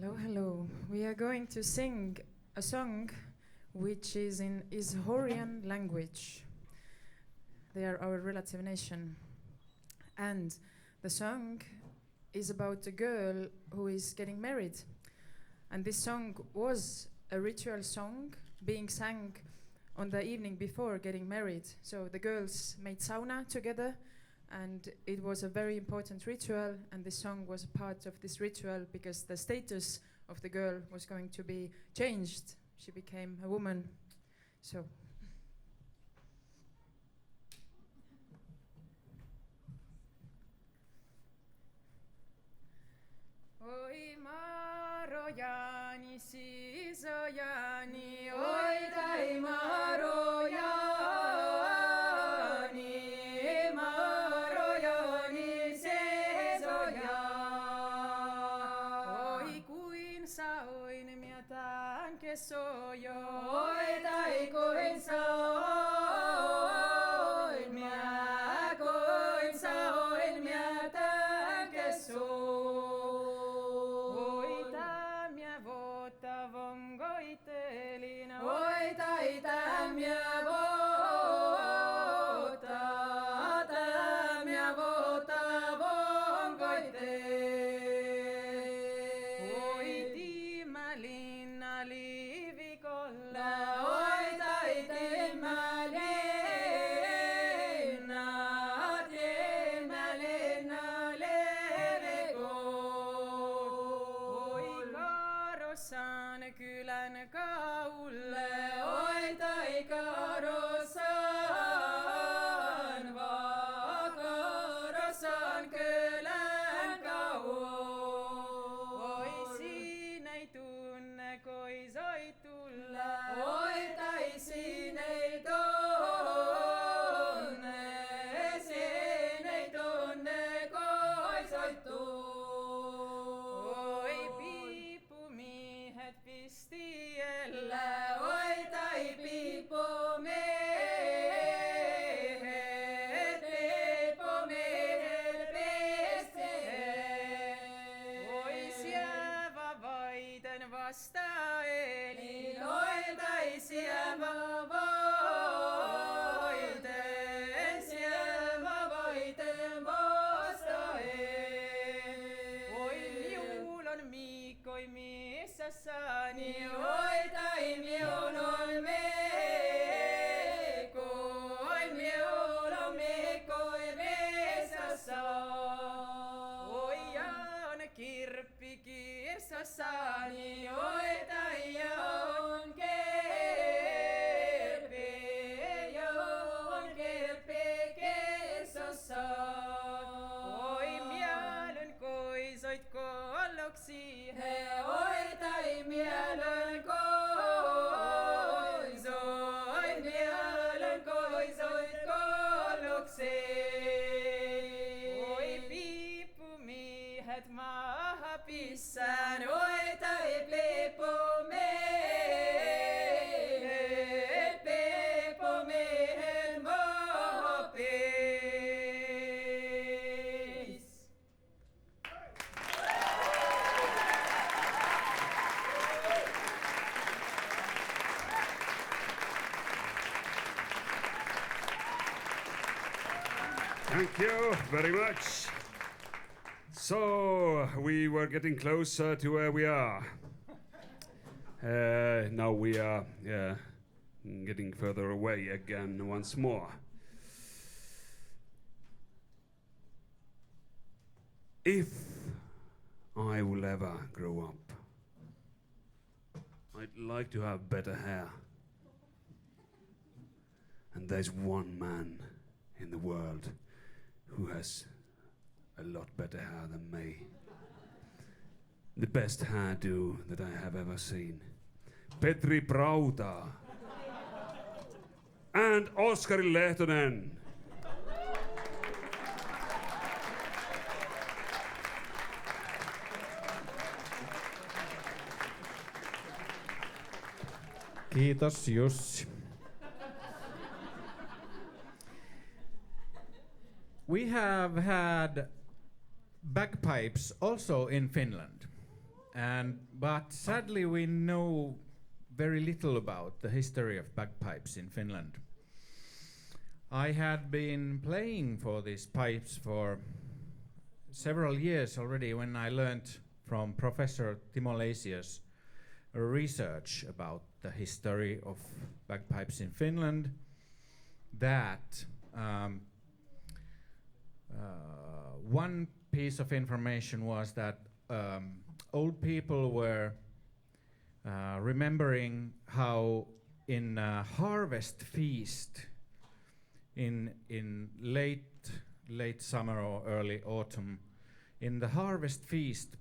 Hello, hello. We are going to sing a song which is in Ishorian language. They are our relative nation. And the song is about a girl who is getting married. And this song was a ritual song being sang on the evening before getting married. So the girls made sauna together, and it was a very important ritual, and this song was a part of this ritual because the status of the girl was going to be changed. She became a woman. So. Oi Maro Jani Siso Yani, oi dai Maro Yani, Maro Yani Siso Ja. Oi kuin sa oin mia tanke sojo, oi dai kuin sa oin mia, kuin sa oin mia tanke sojo. Oi tai tamia vota vongoite. Oi timalinna livikolla. Oi tai timalinna leviko. Oi Karosan kylän kaulle. Oi tai Karosan Karosan kylän kauo. Oi siinä ei tunne koisoi tulla. Oi tai siinä ei tunne koisoi tulla. Oi piipumiehet pistiellä. Oi tai piipumiehet pisteellä. Oi sievä vaiten vastaelin. Oi tai sievä vaiten vastaelin. Oi miulon miikoi missä saani. Oi tai miulon miikoi missä saa. Oi jaon kirppi kirssa saani. Oi tai jaon kirppi kirssa saa. Oi mielön koisoit kolloksi. Oi tai mielön koisoit kollokseen. Oi piippumiehet maaha pissään. Oi tai piippumiehet maaha piss. Thank you very much. So we were getting closer to where we are. Now we are getting further away again once more. If I will ever grow up, I'd like to have better hair. And there's one man in the world who has a lot better hair than me. The best hairdo that I have ever seen. Petri Brauda. And Oskari Lehtonen. Kiitos Jussi. We have had bagpipes also in Finland, but sadly we know very little about the history of bagpipes in Finland. I had been playing for these pipes for several years already when I learned from Professor Timo Leisia's research about the history of bagpipes in Finland, that one piece of information was that old people were remembering how in a harvest feast in late summer or early autumn, in the harvest feast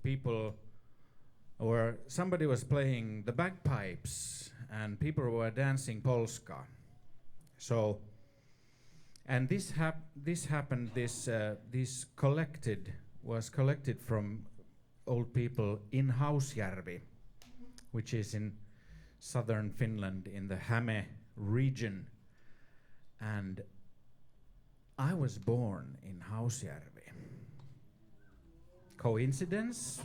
somebody was playing the bagpipes and people were dancing polska. So, and this was collected from old people in Hausjärvi, which is in southern Finland in the Häme region. And I was born in Hausjärvi. Coincidence?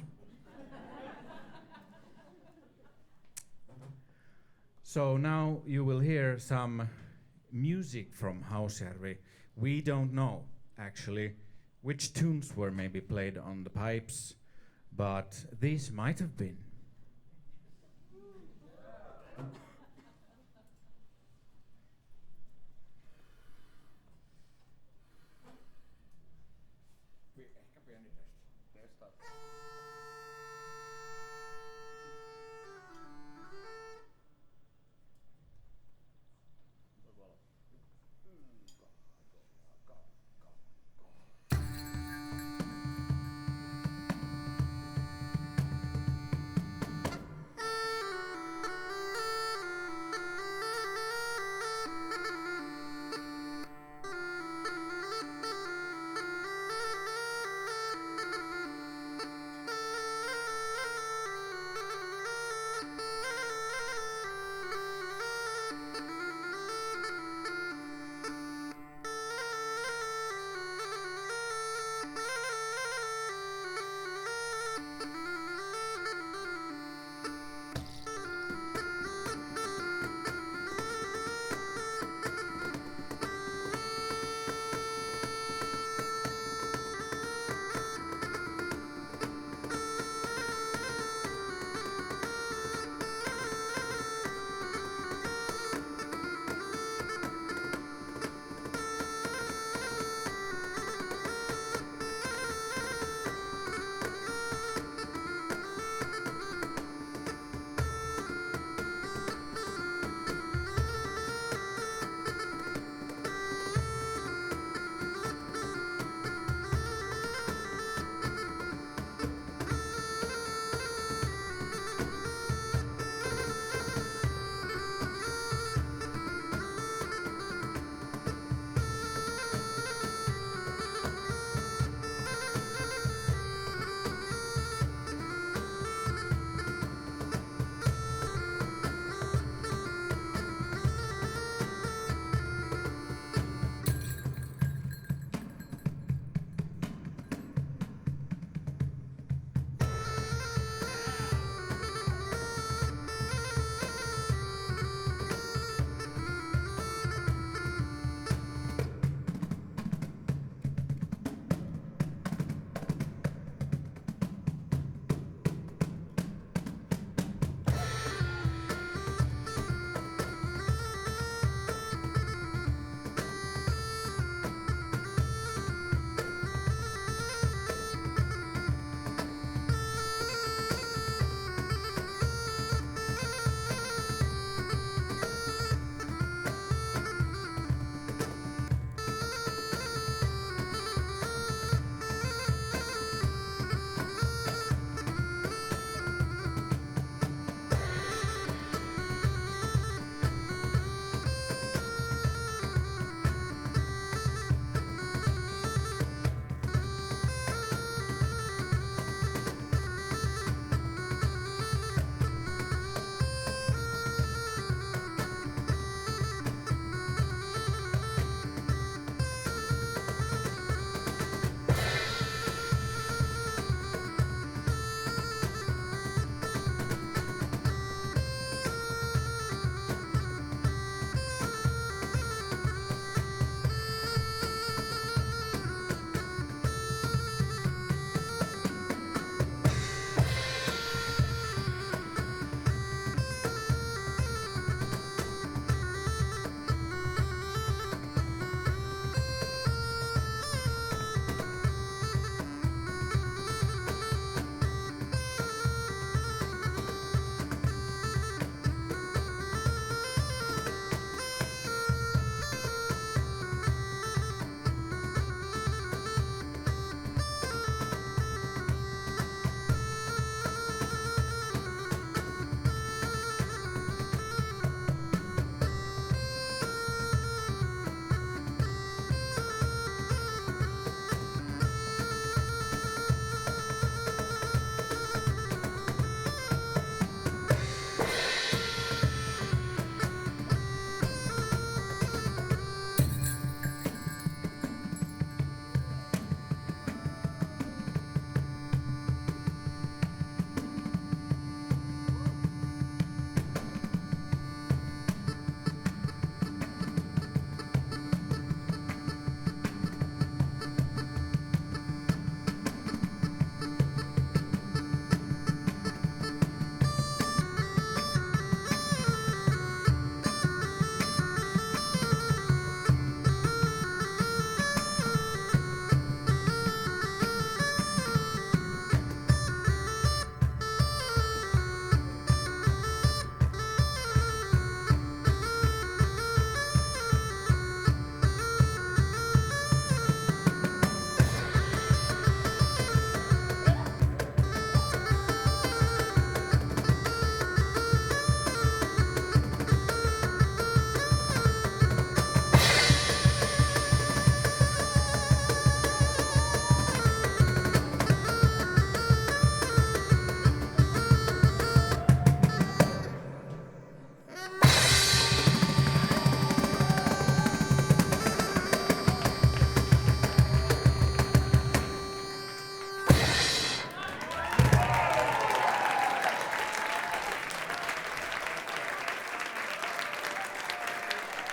So now you will hear some music from Hausjärvi. We don't know actually which tunes were maybe played on the pipes, but these might have been.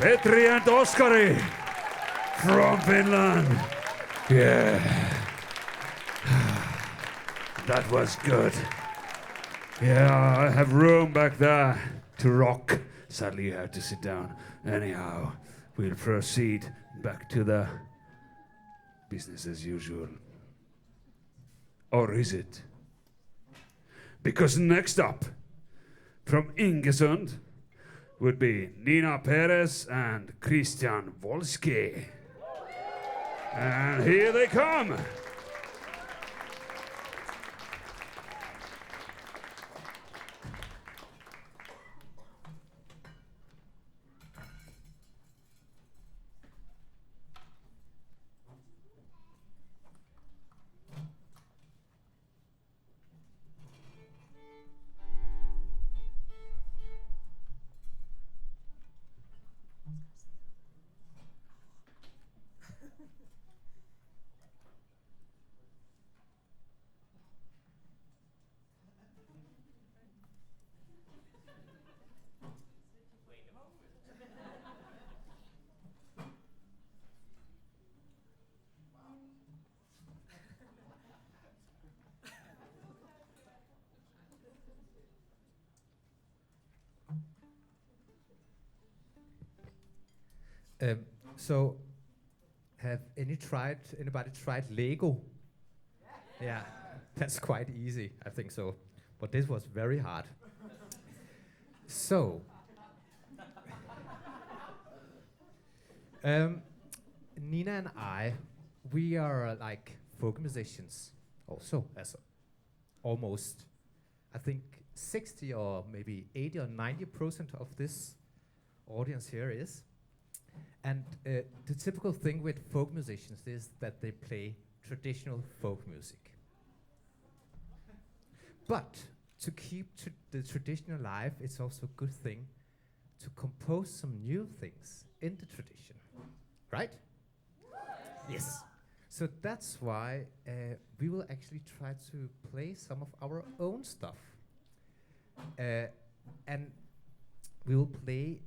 Petri and Oskari from Finland. Yeah. That was good. Yeah, I have room back there to rock. Sadly, you have to sit down. Anyhow, we'll proceed back to the business as usual. Or is it? Because next up, from Ingesund, would be Nina Perez and Christian Wolski. And here they come. So, have anybody tried Lego? Yeah, that's quite easy, I think so. But this was very hard. So, Nina and I, we are like folk musicians also, as almost, I think 60 or maybe 80 or 90% of this audience here is. And the typical thing with folk musicians is that they play traditional folk music. But to keep the tradition alive, it's also a good thing to compose some new things in the tradition, right? Yes. So that's why we will actually try to play some of our own stuff. And we will play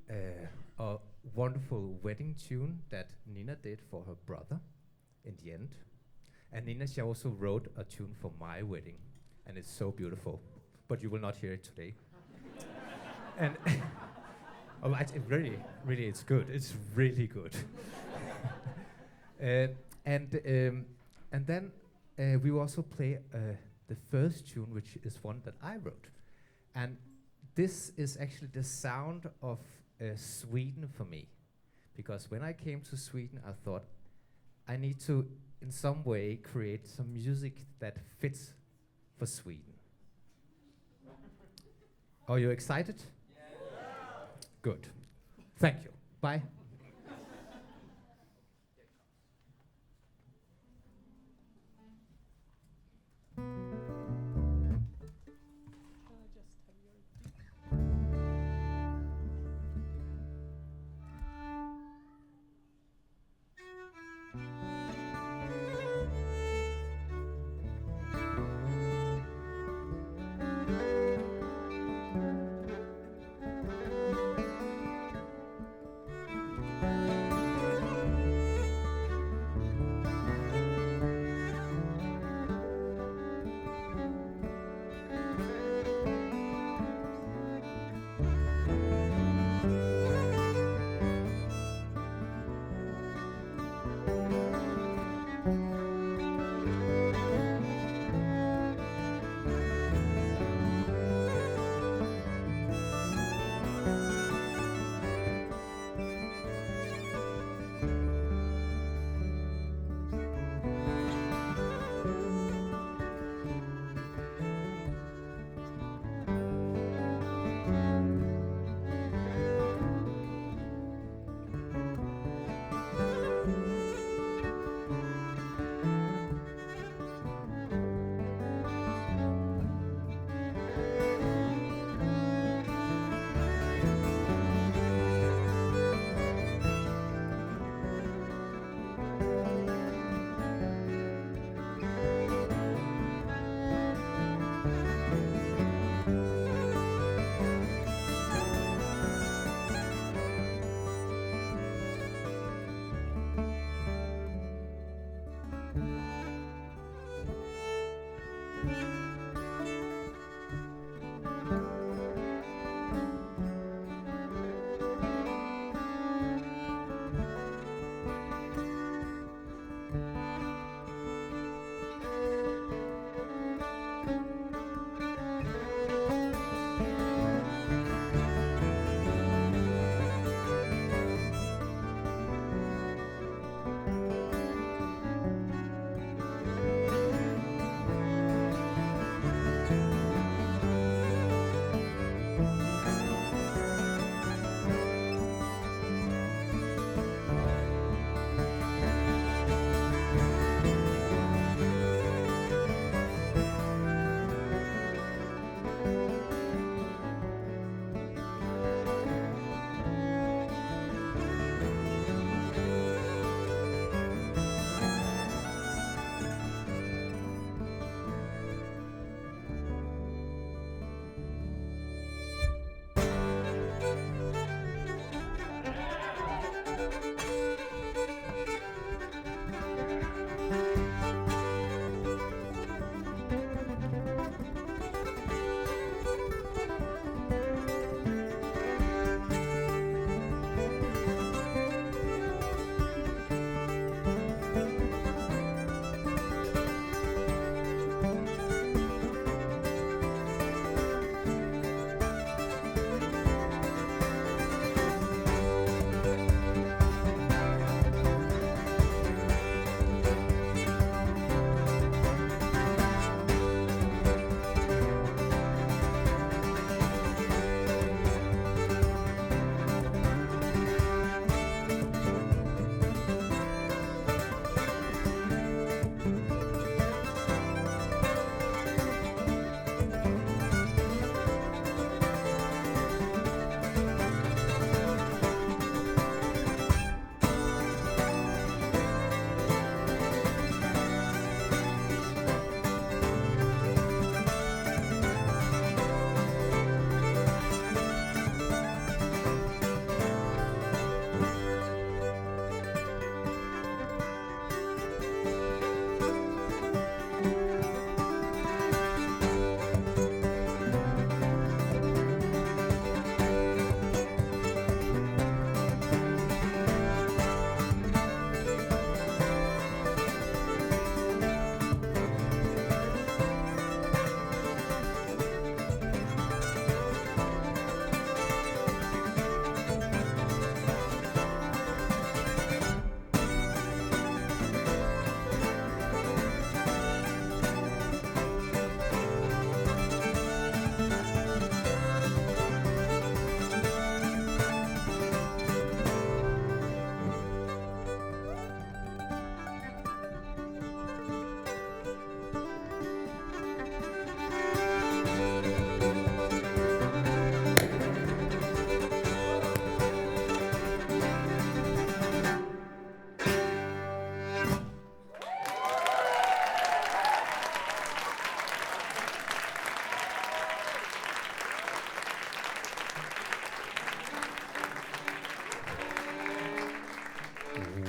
a wonderful wedding tune that Nina did for her brother in the end. And Nina, she also wrote a tune for my wedding, and it's so beautiful. But you will not hear it today. And it really, it's good. It's really good. And then we will also play the first tune, which is one that I wrote. And this is actually the sound of Sweden for me, because when I came to Sweden, I thought I need to, in some way, create some music that fits for Sweden. Are you excited? Yeah. Good. Thank you. Bye.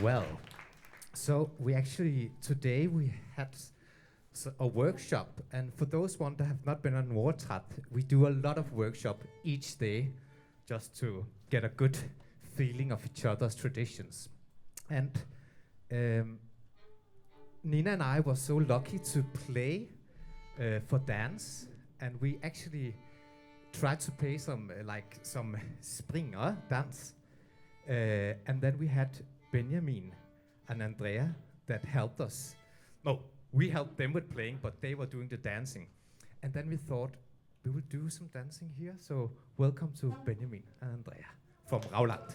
Well, so we actually, today we had a workshop, and for those one that have not been on Nordtrad, we do a lot of workshop each day just to get a good feeling of each other's traditions. And Nina and I were so lucky to play for dance, and we actually tried to play some some springer dance, and then we had Benjamin and Andrea that helped us. No, we helped them with playing, but they were doing the dancing. And then we thought we would do some dancing here. So welcome to Benjamin and Andrea from Rauland.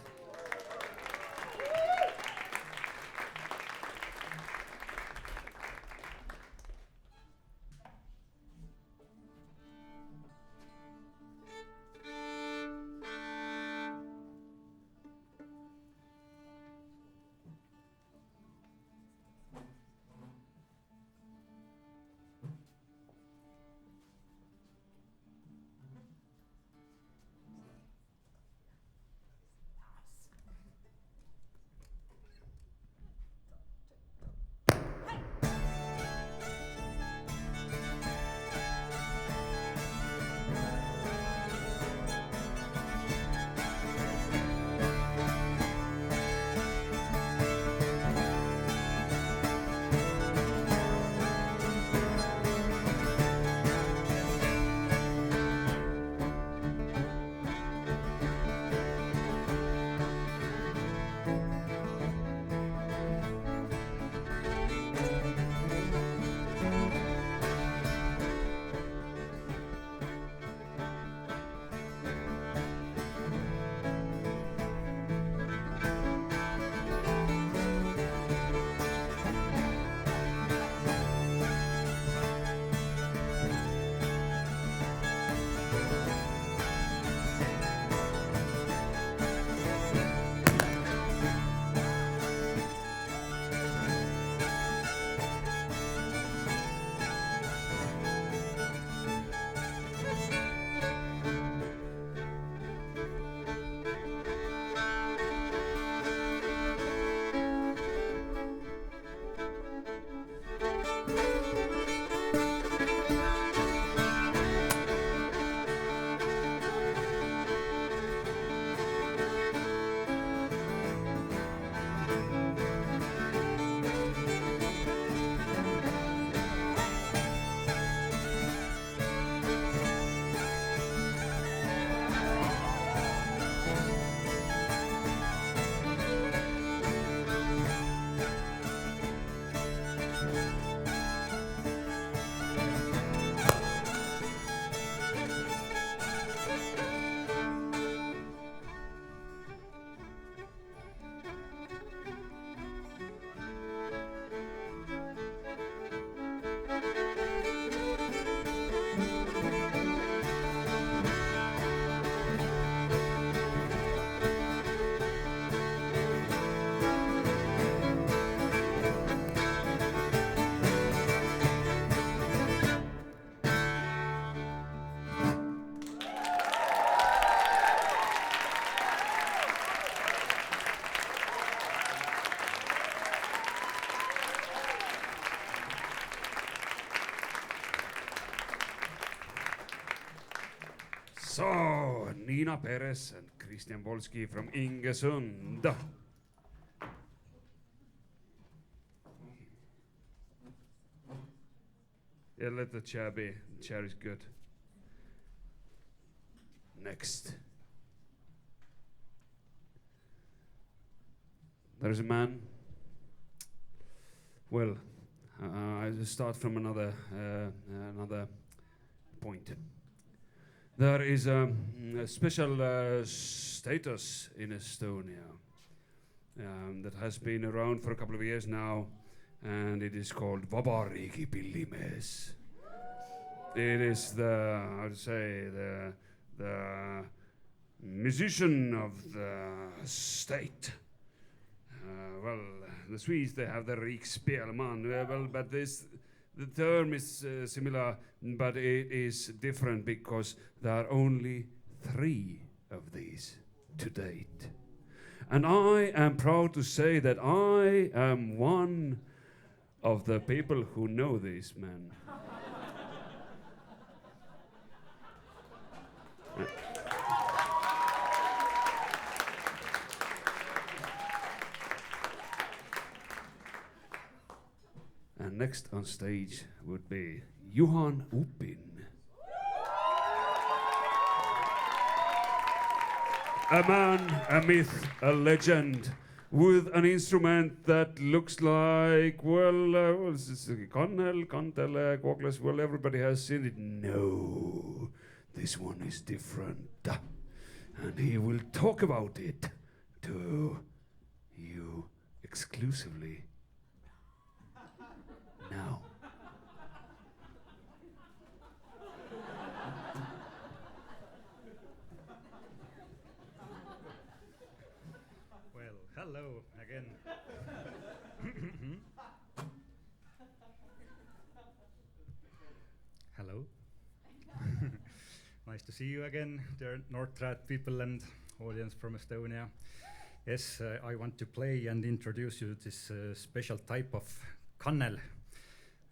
So, Nina Perez and Christian Volski from Ingesund. Yeah, let the chair be. The chair is good. Next. There's a man. Well, I start from another point. There is a special status in Estonia that has been around for a couple of years now, and it is called Vabariigi Pillimees. It is the, how to say, the musician of the state. Well, the Swedes, they have the Riksspelman. Well, but the term is similar, but it is different because there are only 3 of these to date. And I am proud to say that I am one of the people who know this man. And next on stage would be Juhan Upin. A man, a myth, a legend, with an instrument that looks like, well, it's kannel, kantele, kokles, well, everybody has seen it. No, this one is different. And he will talk about it to you exclusively now. Well, hello again. Hello. Nice to see you again, dear Nordtrad people and audience from Estonia. Yes, I want to play and introduce you to this special type of kannel.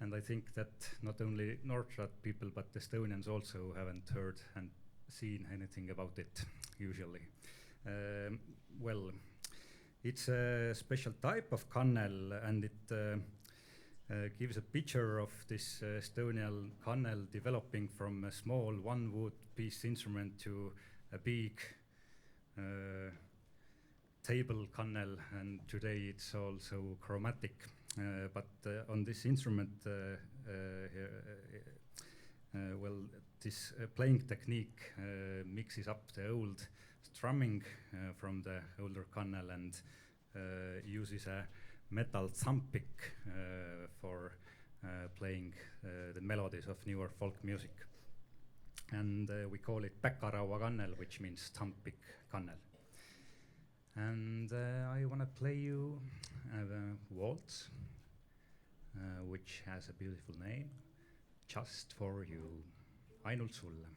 And I think that not only Nordtrad people, but Estonians also haven't heard and seen anything about it, usually. Well, it's a special type of kannel, and it gives a picture of this Estonian kannel developing from a small one-wood piece instrument to a big table kannel, and today it's also chromatic. But on this instrument, well, this playing technique mixes up the old strumming from the older kannel and uses a metal thumpik for playing the melodies of newer folk music. And we call it Päkaraua kannel, which means thumpik kannel. And I want to play you a waltz, which has a beautiful name, Just for You, ainult sulle.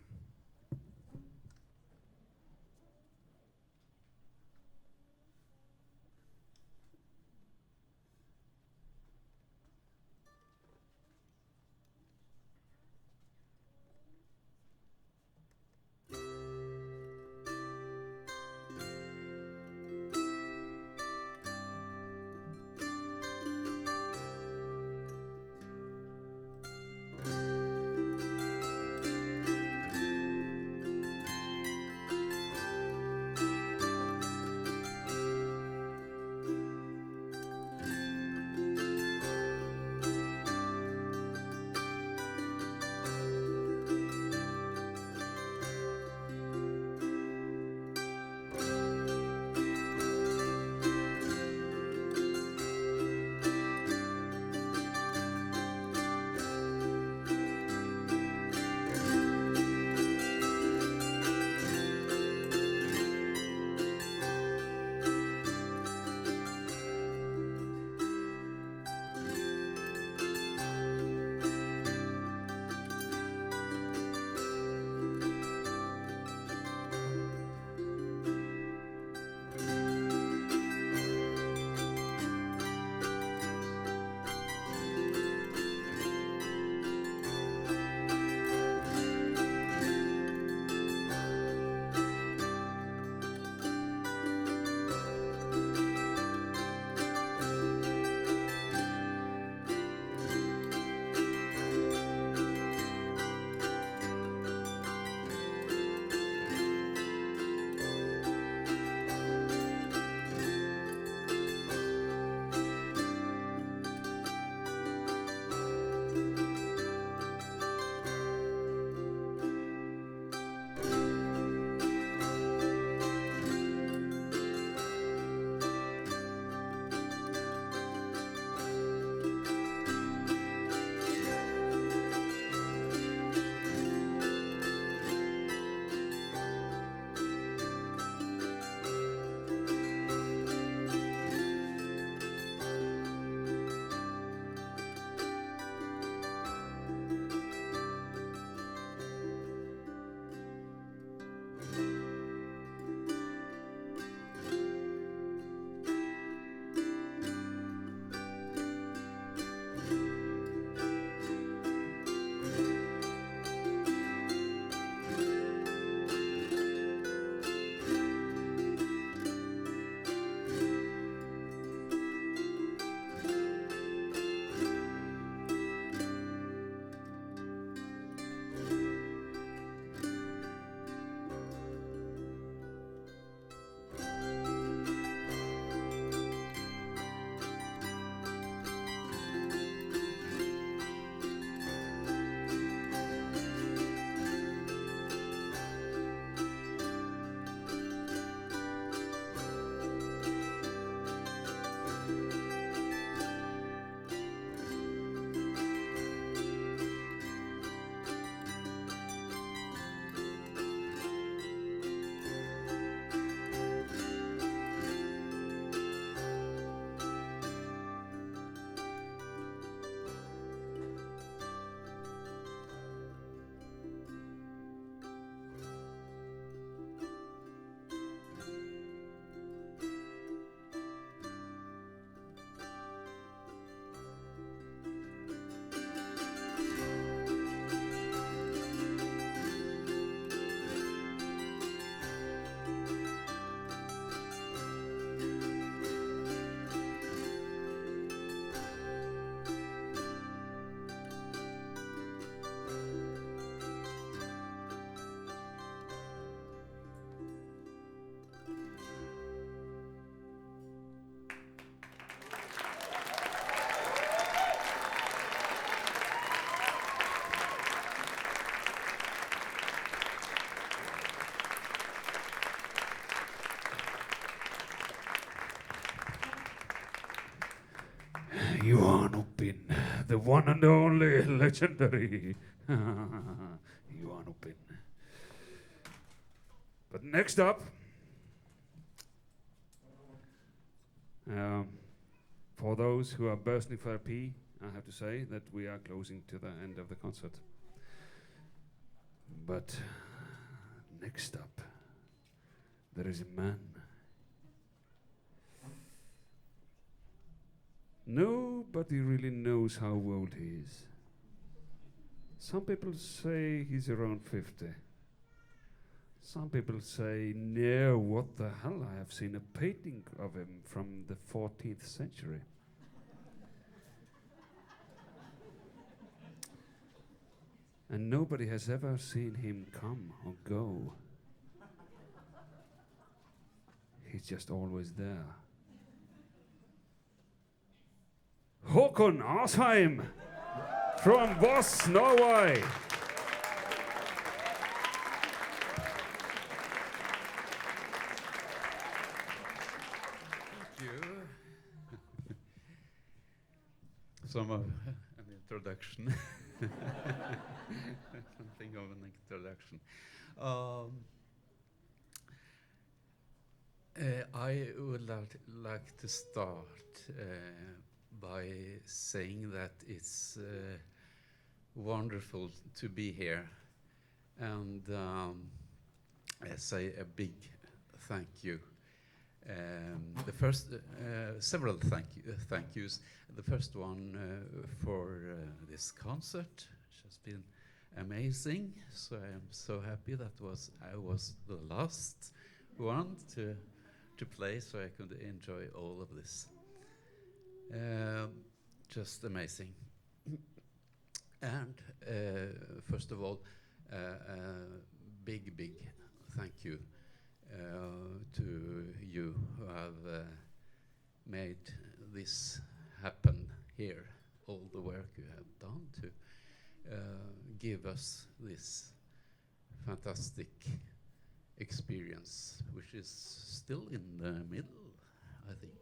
the one and only legendary Juan Upin. But next up, for those who are bursting for a pee, I have to say that we are closing to the end of the concert. But next up, there is a man. Nobody really knows how old he is. Some people say he's around 50. Some people say, no, what the hell, I have seen a painting of him from the 14th century. And nobody has ever seen him come or go. He's just always there. Håkon Asheim from Voss, Norway. Thank you. Some of an introduction. Something of an introduction. I would like to start by saying that it's wonderful to be here, and I say a big thank you. The first, several thank yous. The first one for this concert, which has been amazing. So I am so happy that I was the last one to play, so I could enjoy all of this. Just amazing. And first of all, big thank you to you who have made this happen here, all the work you have done to give us this fantastic experience, which is still in the middle, I think.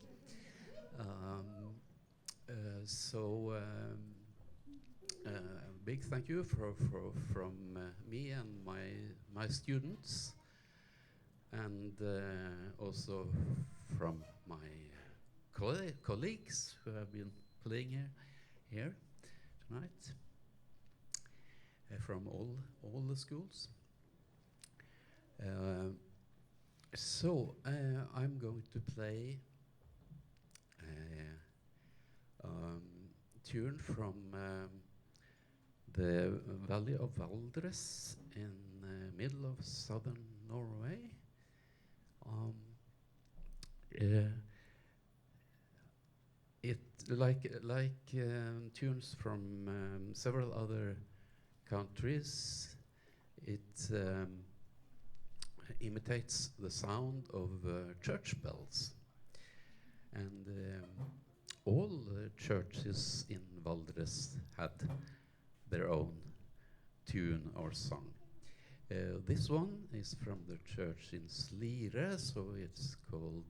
Big thank you from me and my students, and also from my colleagues who have been playing here tonight, from all the schools. I'm going to play tune from the Valley of Valdres in the middle of southern Norway. It like tunes from several other countries. It imitates the sound of church bells, and all the churches in Valdres had their own tune or song. This one is from the church in Slire, so it's called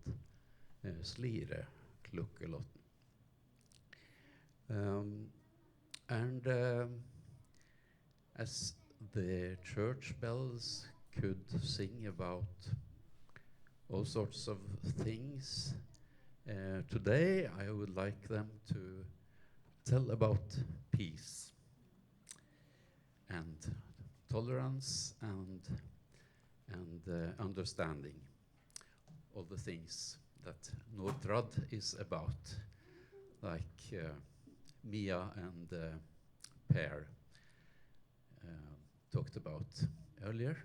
Slire Klukkelotten. As the church bells could sing about all sorts of things, today I would like them to tell about peace and tolerance and understanding, all the things that Nordtrad is about, like Mia and Per talked about earlier.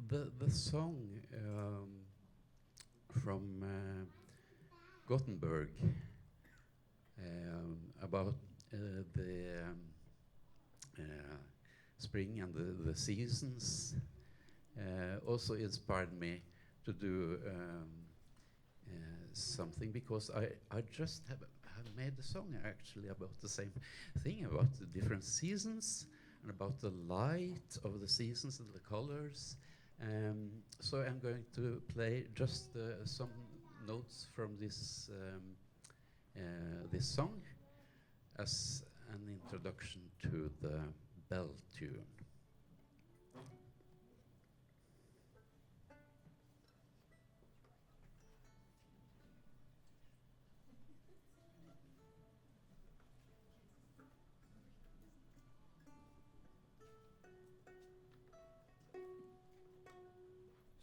The song from Gothenburg about the spring and the seasons also inspired me to do something, because I just have made a song actually about the same thing, about the different seasons and about the light of the seasons and the colors. So I'm going to play just some notes from this song as an introduction to the bell tune.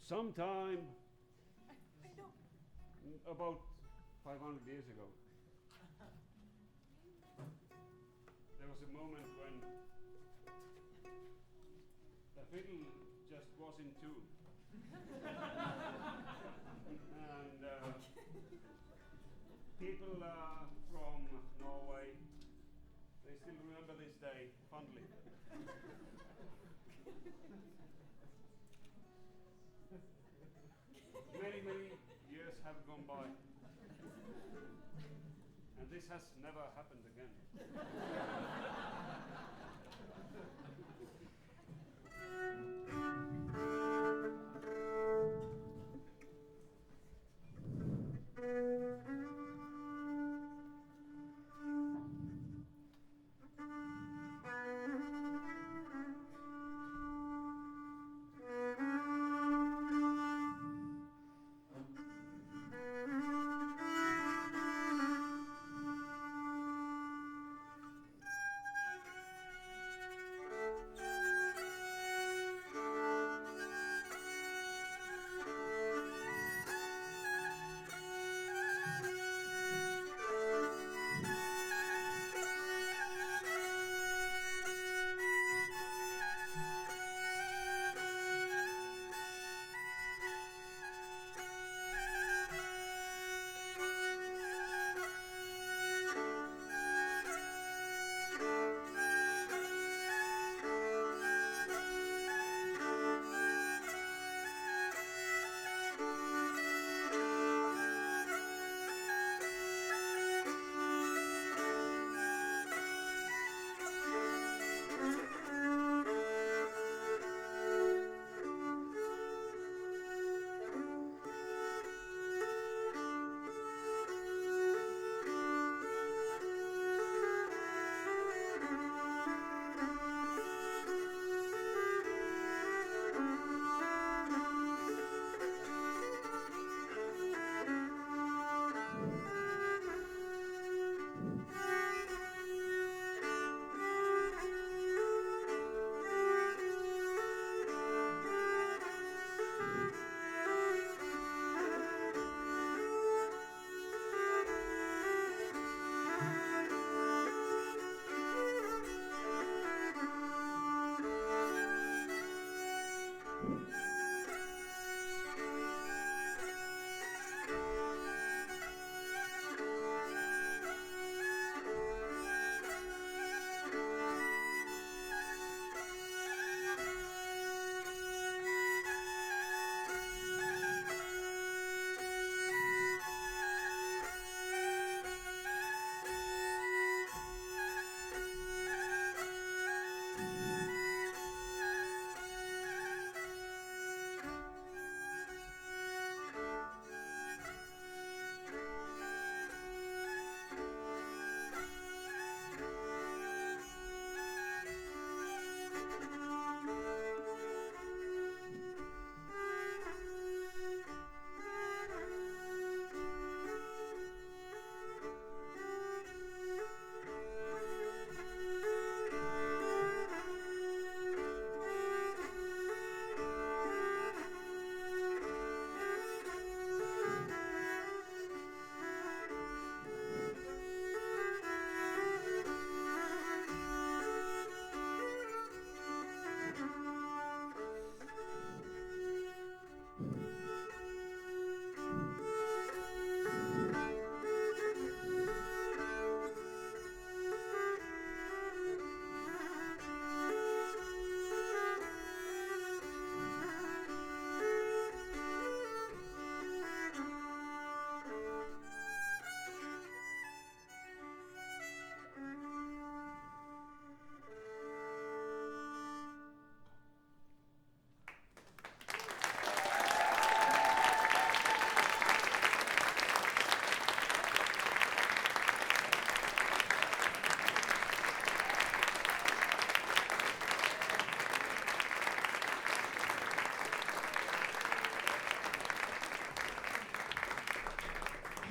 Sometime about 500 years ago, there was a moment when the fiddle just was in tune. And people from Norway, they still remember this day fondly. Many, many years have gone by, and this has never happened again.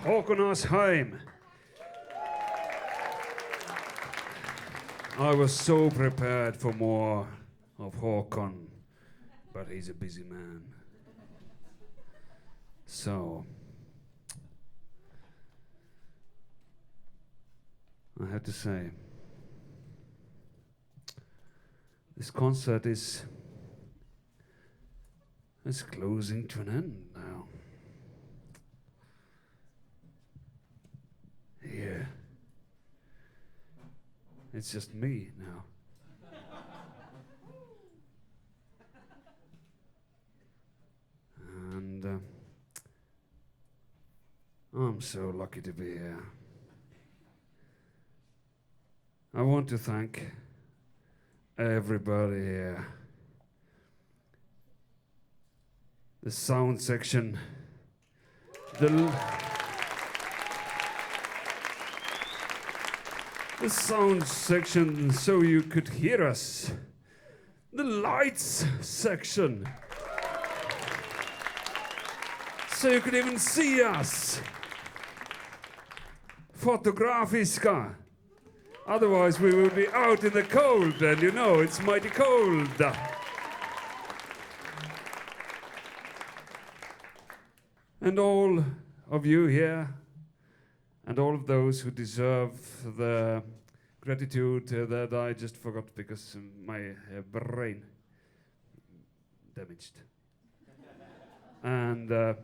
Håkonasheim. I was so prepared for more of Håkon, but he's a busy man. So, I have to say, this concert is closing to an end now. Here. It's just me now. And I'm so lucky to be here. I want to thank everybody here. The sound section, the sound section so you could hear us. The lights section so you could even see us. Fotografiska. Otherwise we would be out in the cold, and you know it's mighty cold. And all of you here, and all of those who deserve the gratitude that I just forgot because my brain damaged. And I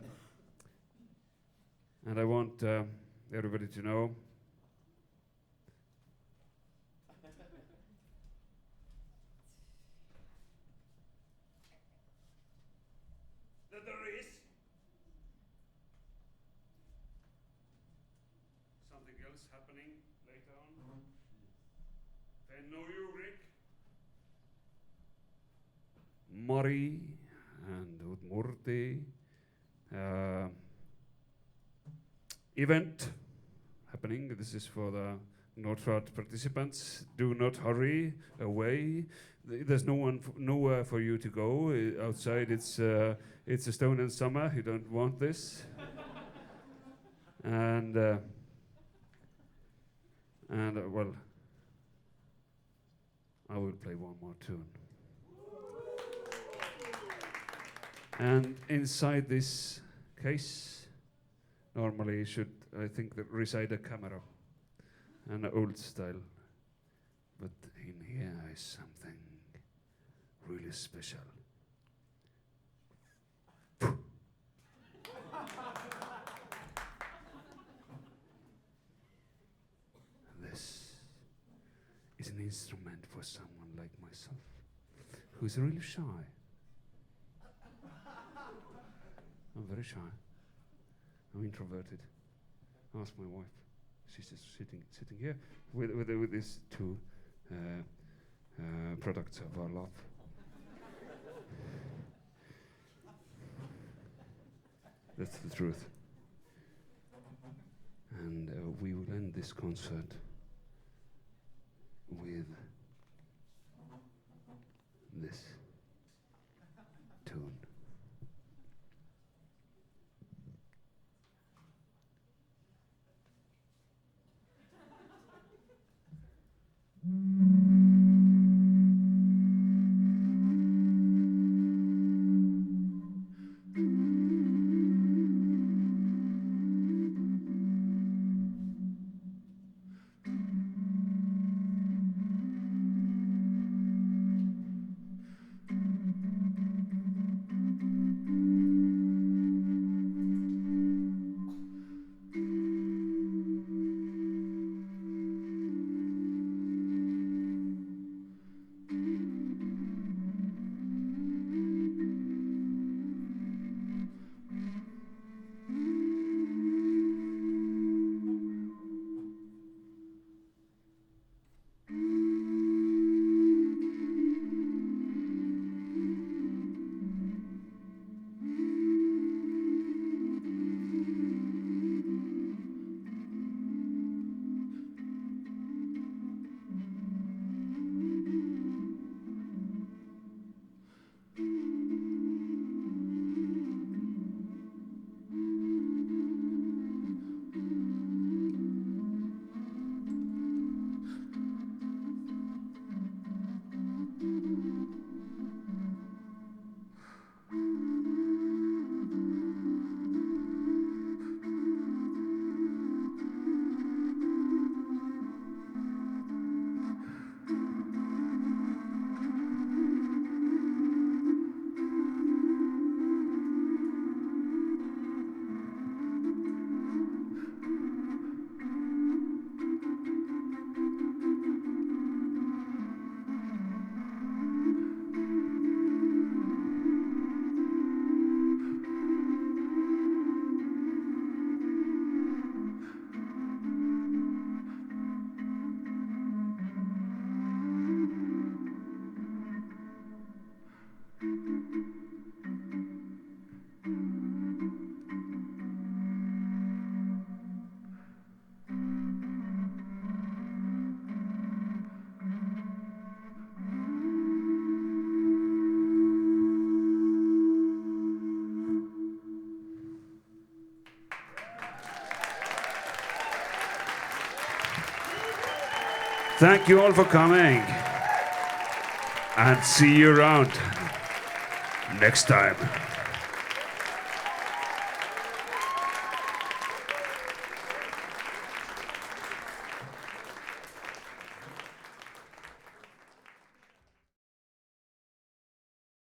want everybody to know that there is something else happening later on. They know you, Rick. Mari and Udmurti. Event happening. This is for the Nordtrad participants. Do not hurry away. There's nowhere for you to go. Outside it's Estonian summer. You don't want this. And well, I will play one more tune. And inside this case, normally should, I think, reside a camera, an old style. But in here is something really special. This is an instrument for someone like myself, who's really shy. I'm very shy. I'm introverted. Ask my wife. She's just sitting here with these two products of our love. That's the truth. And we will end this concert with this tune. Thank you all for coming. And see you around next time.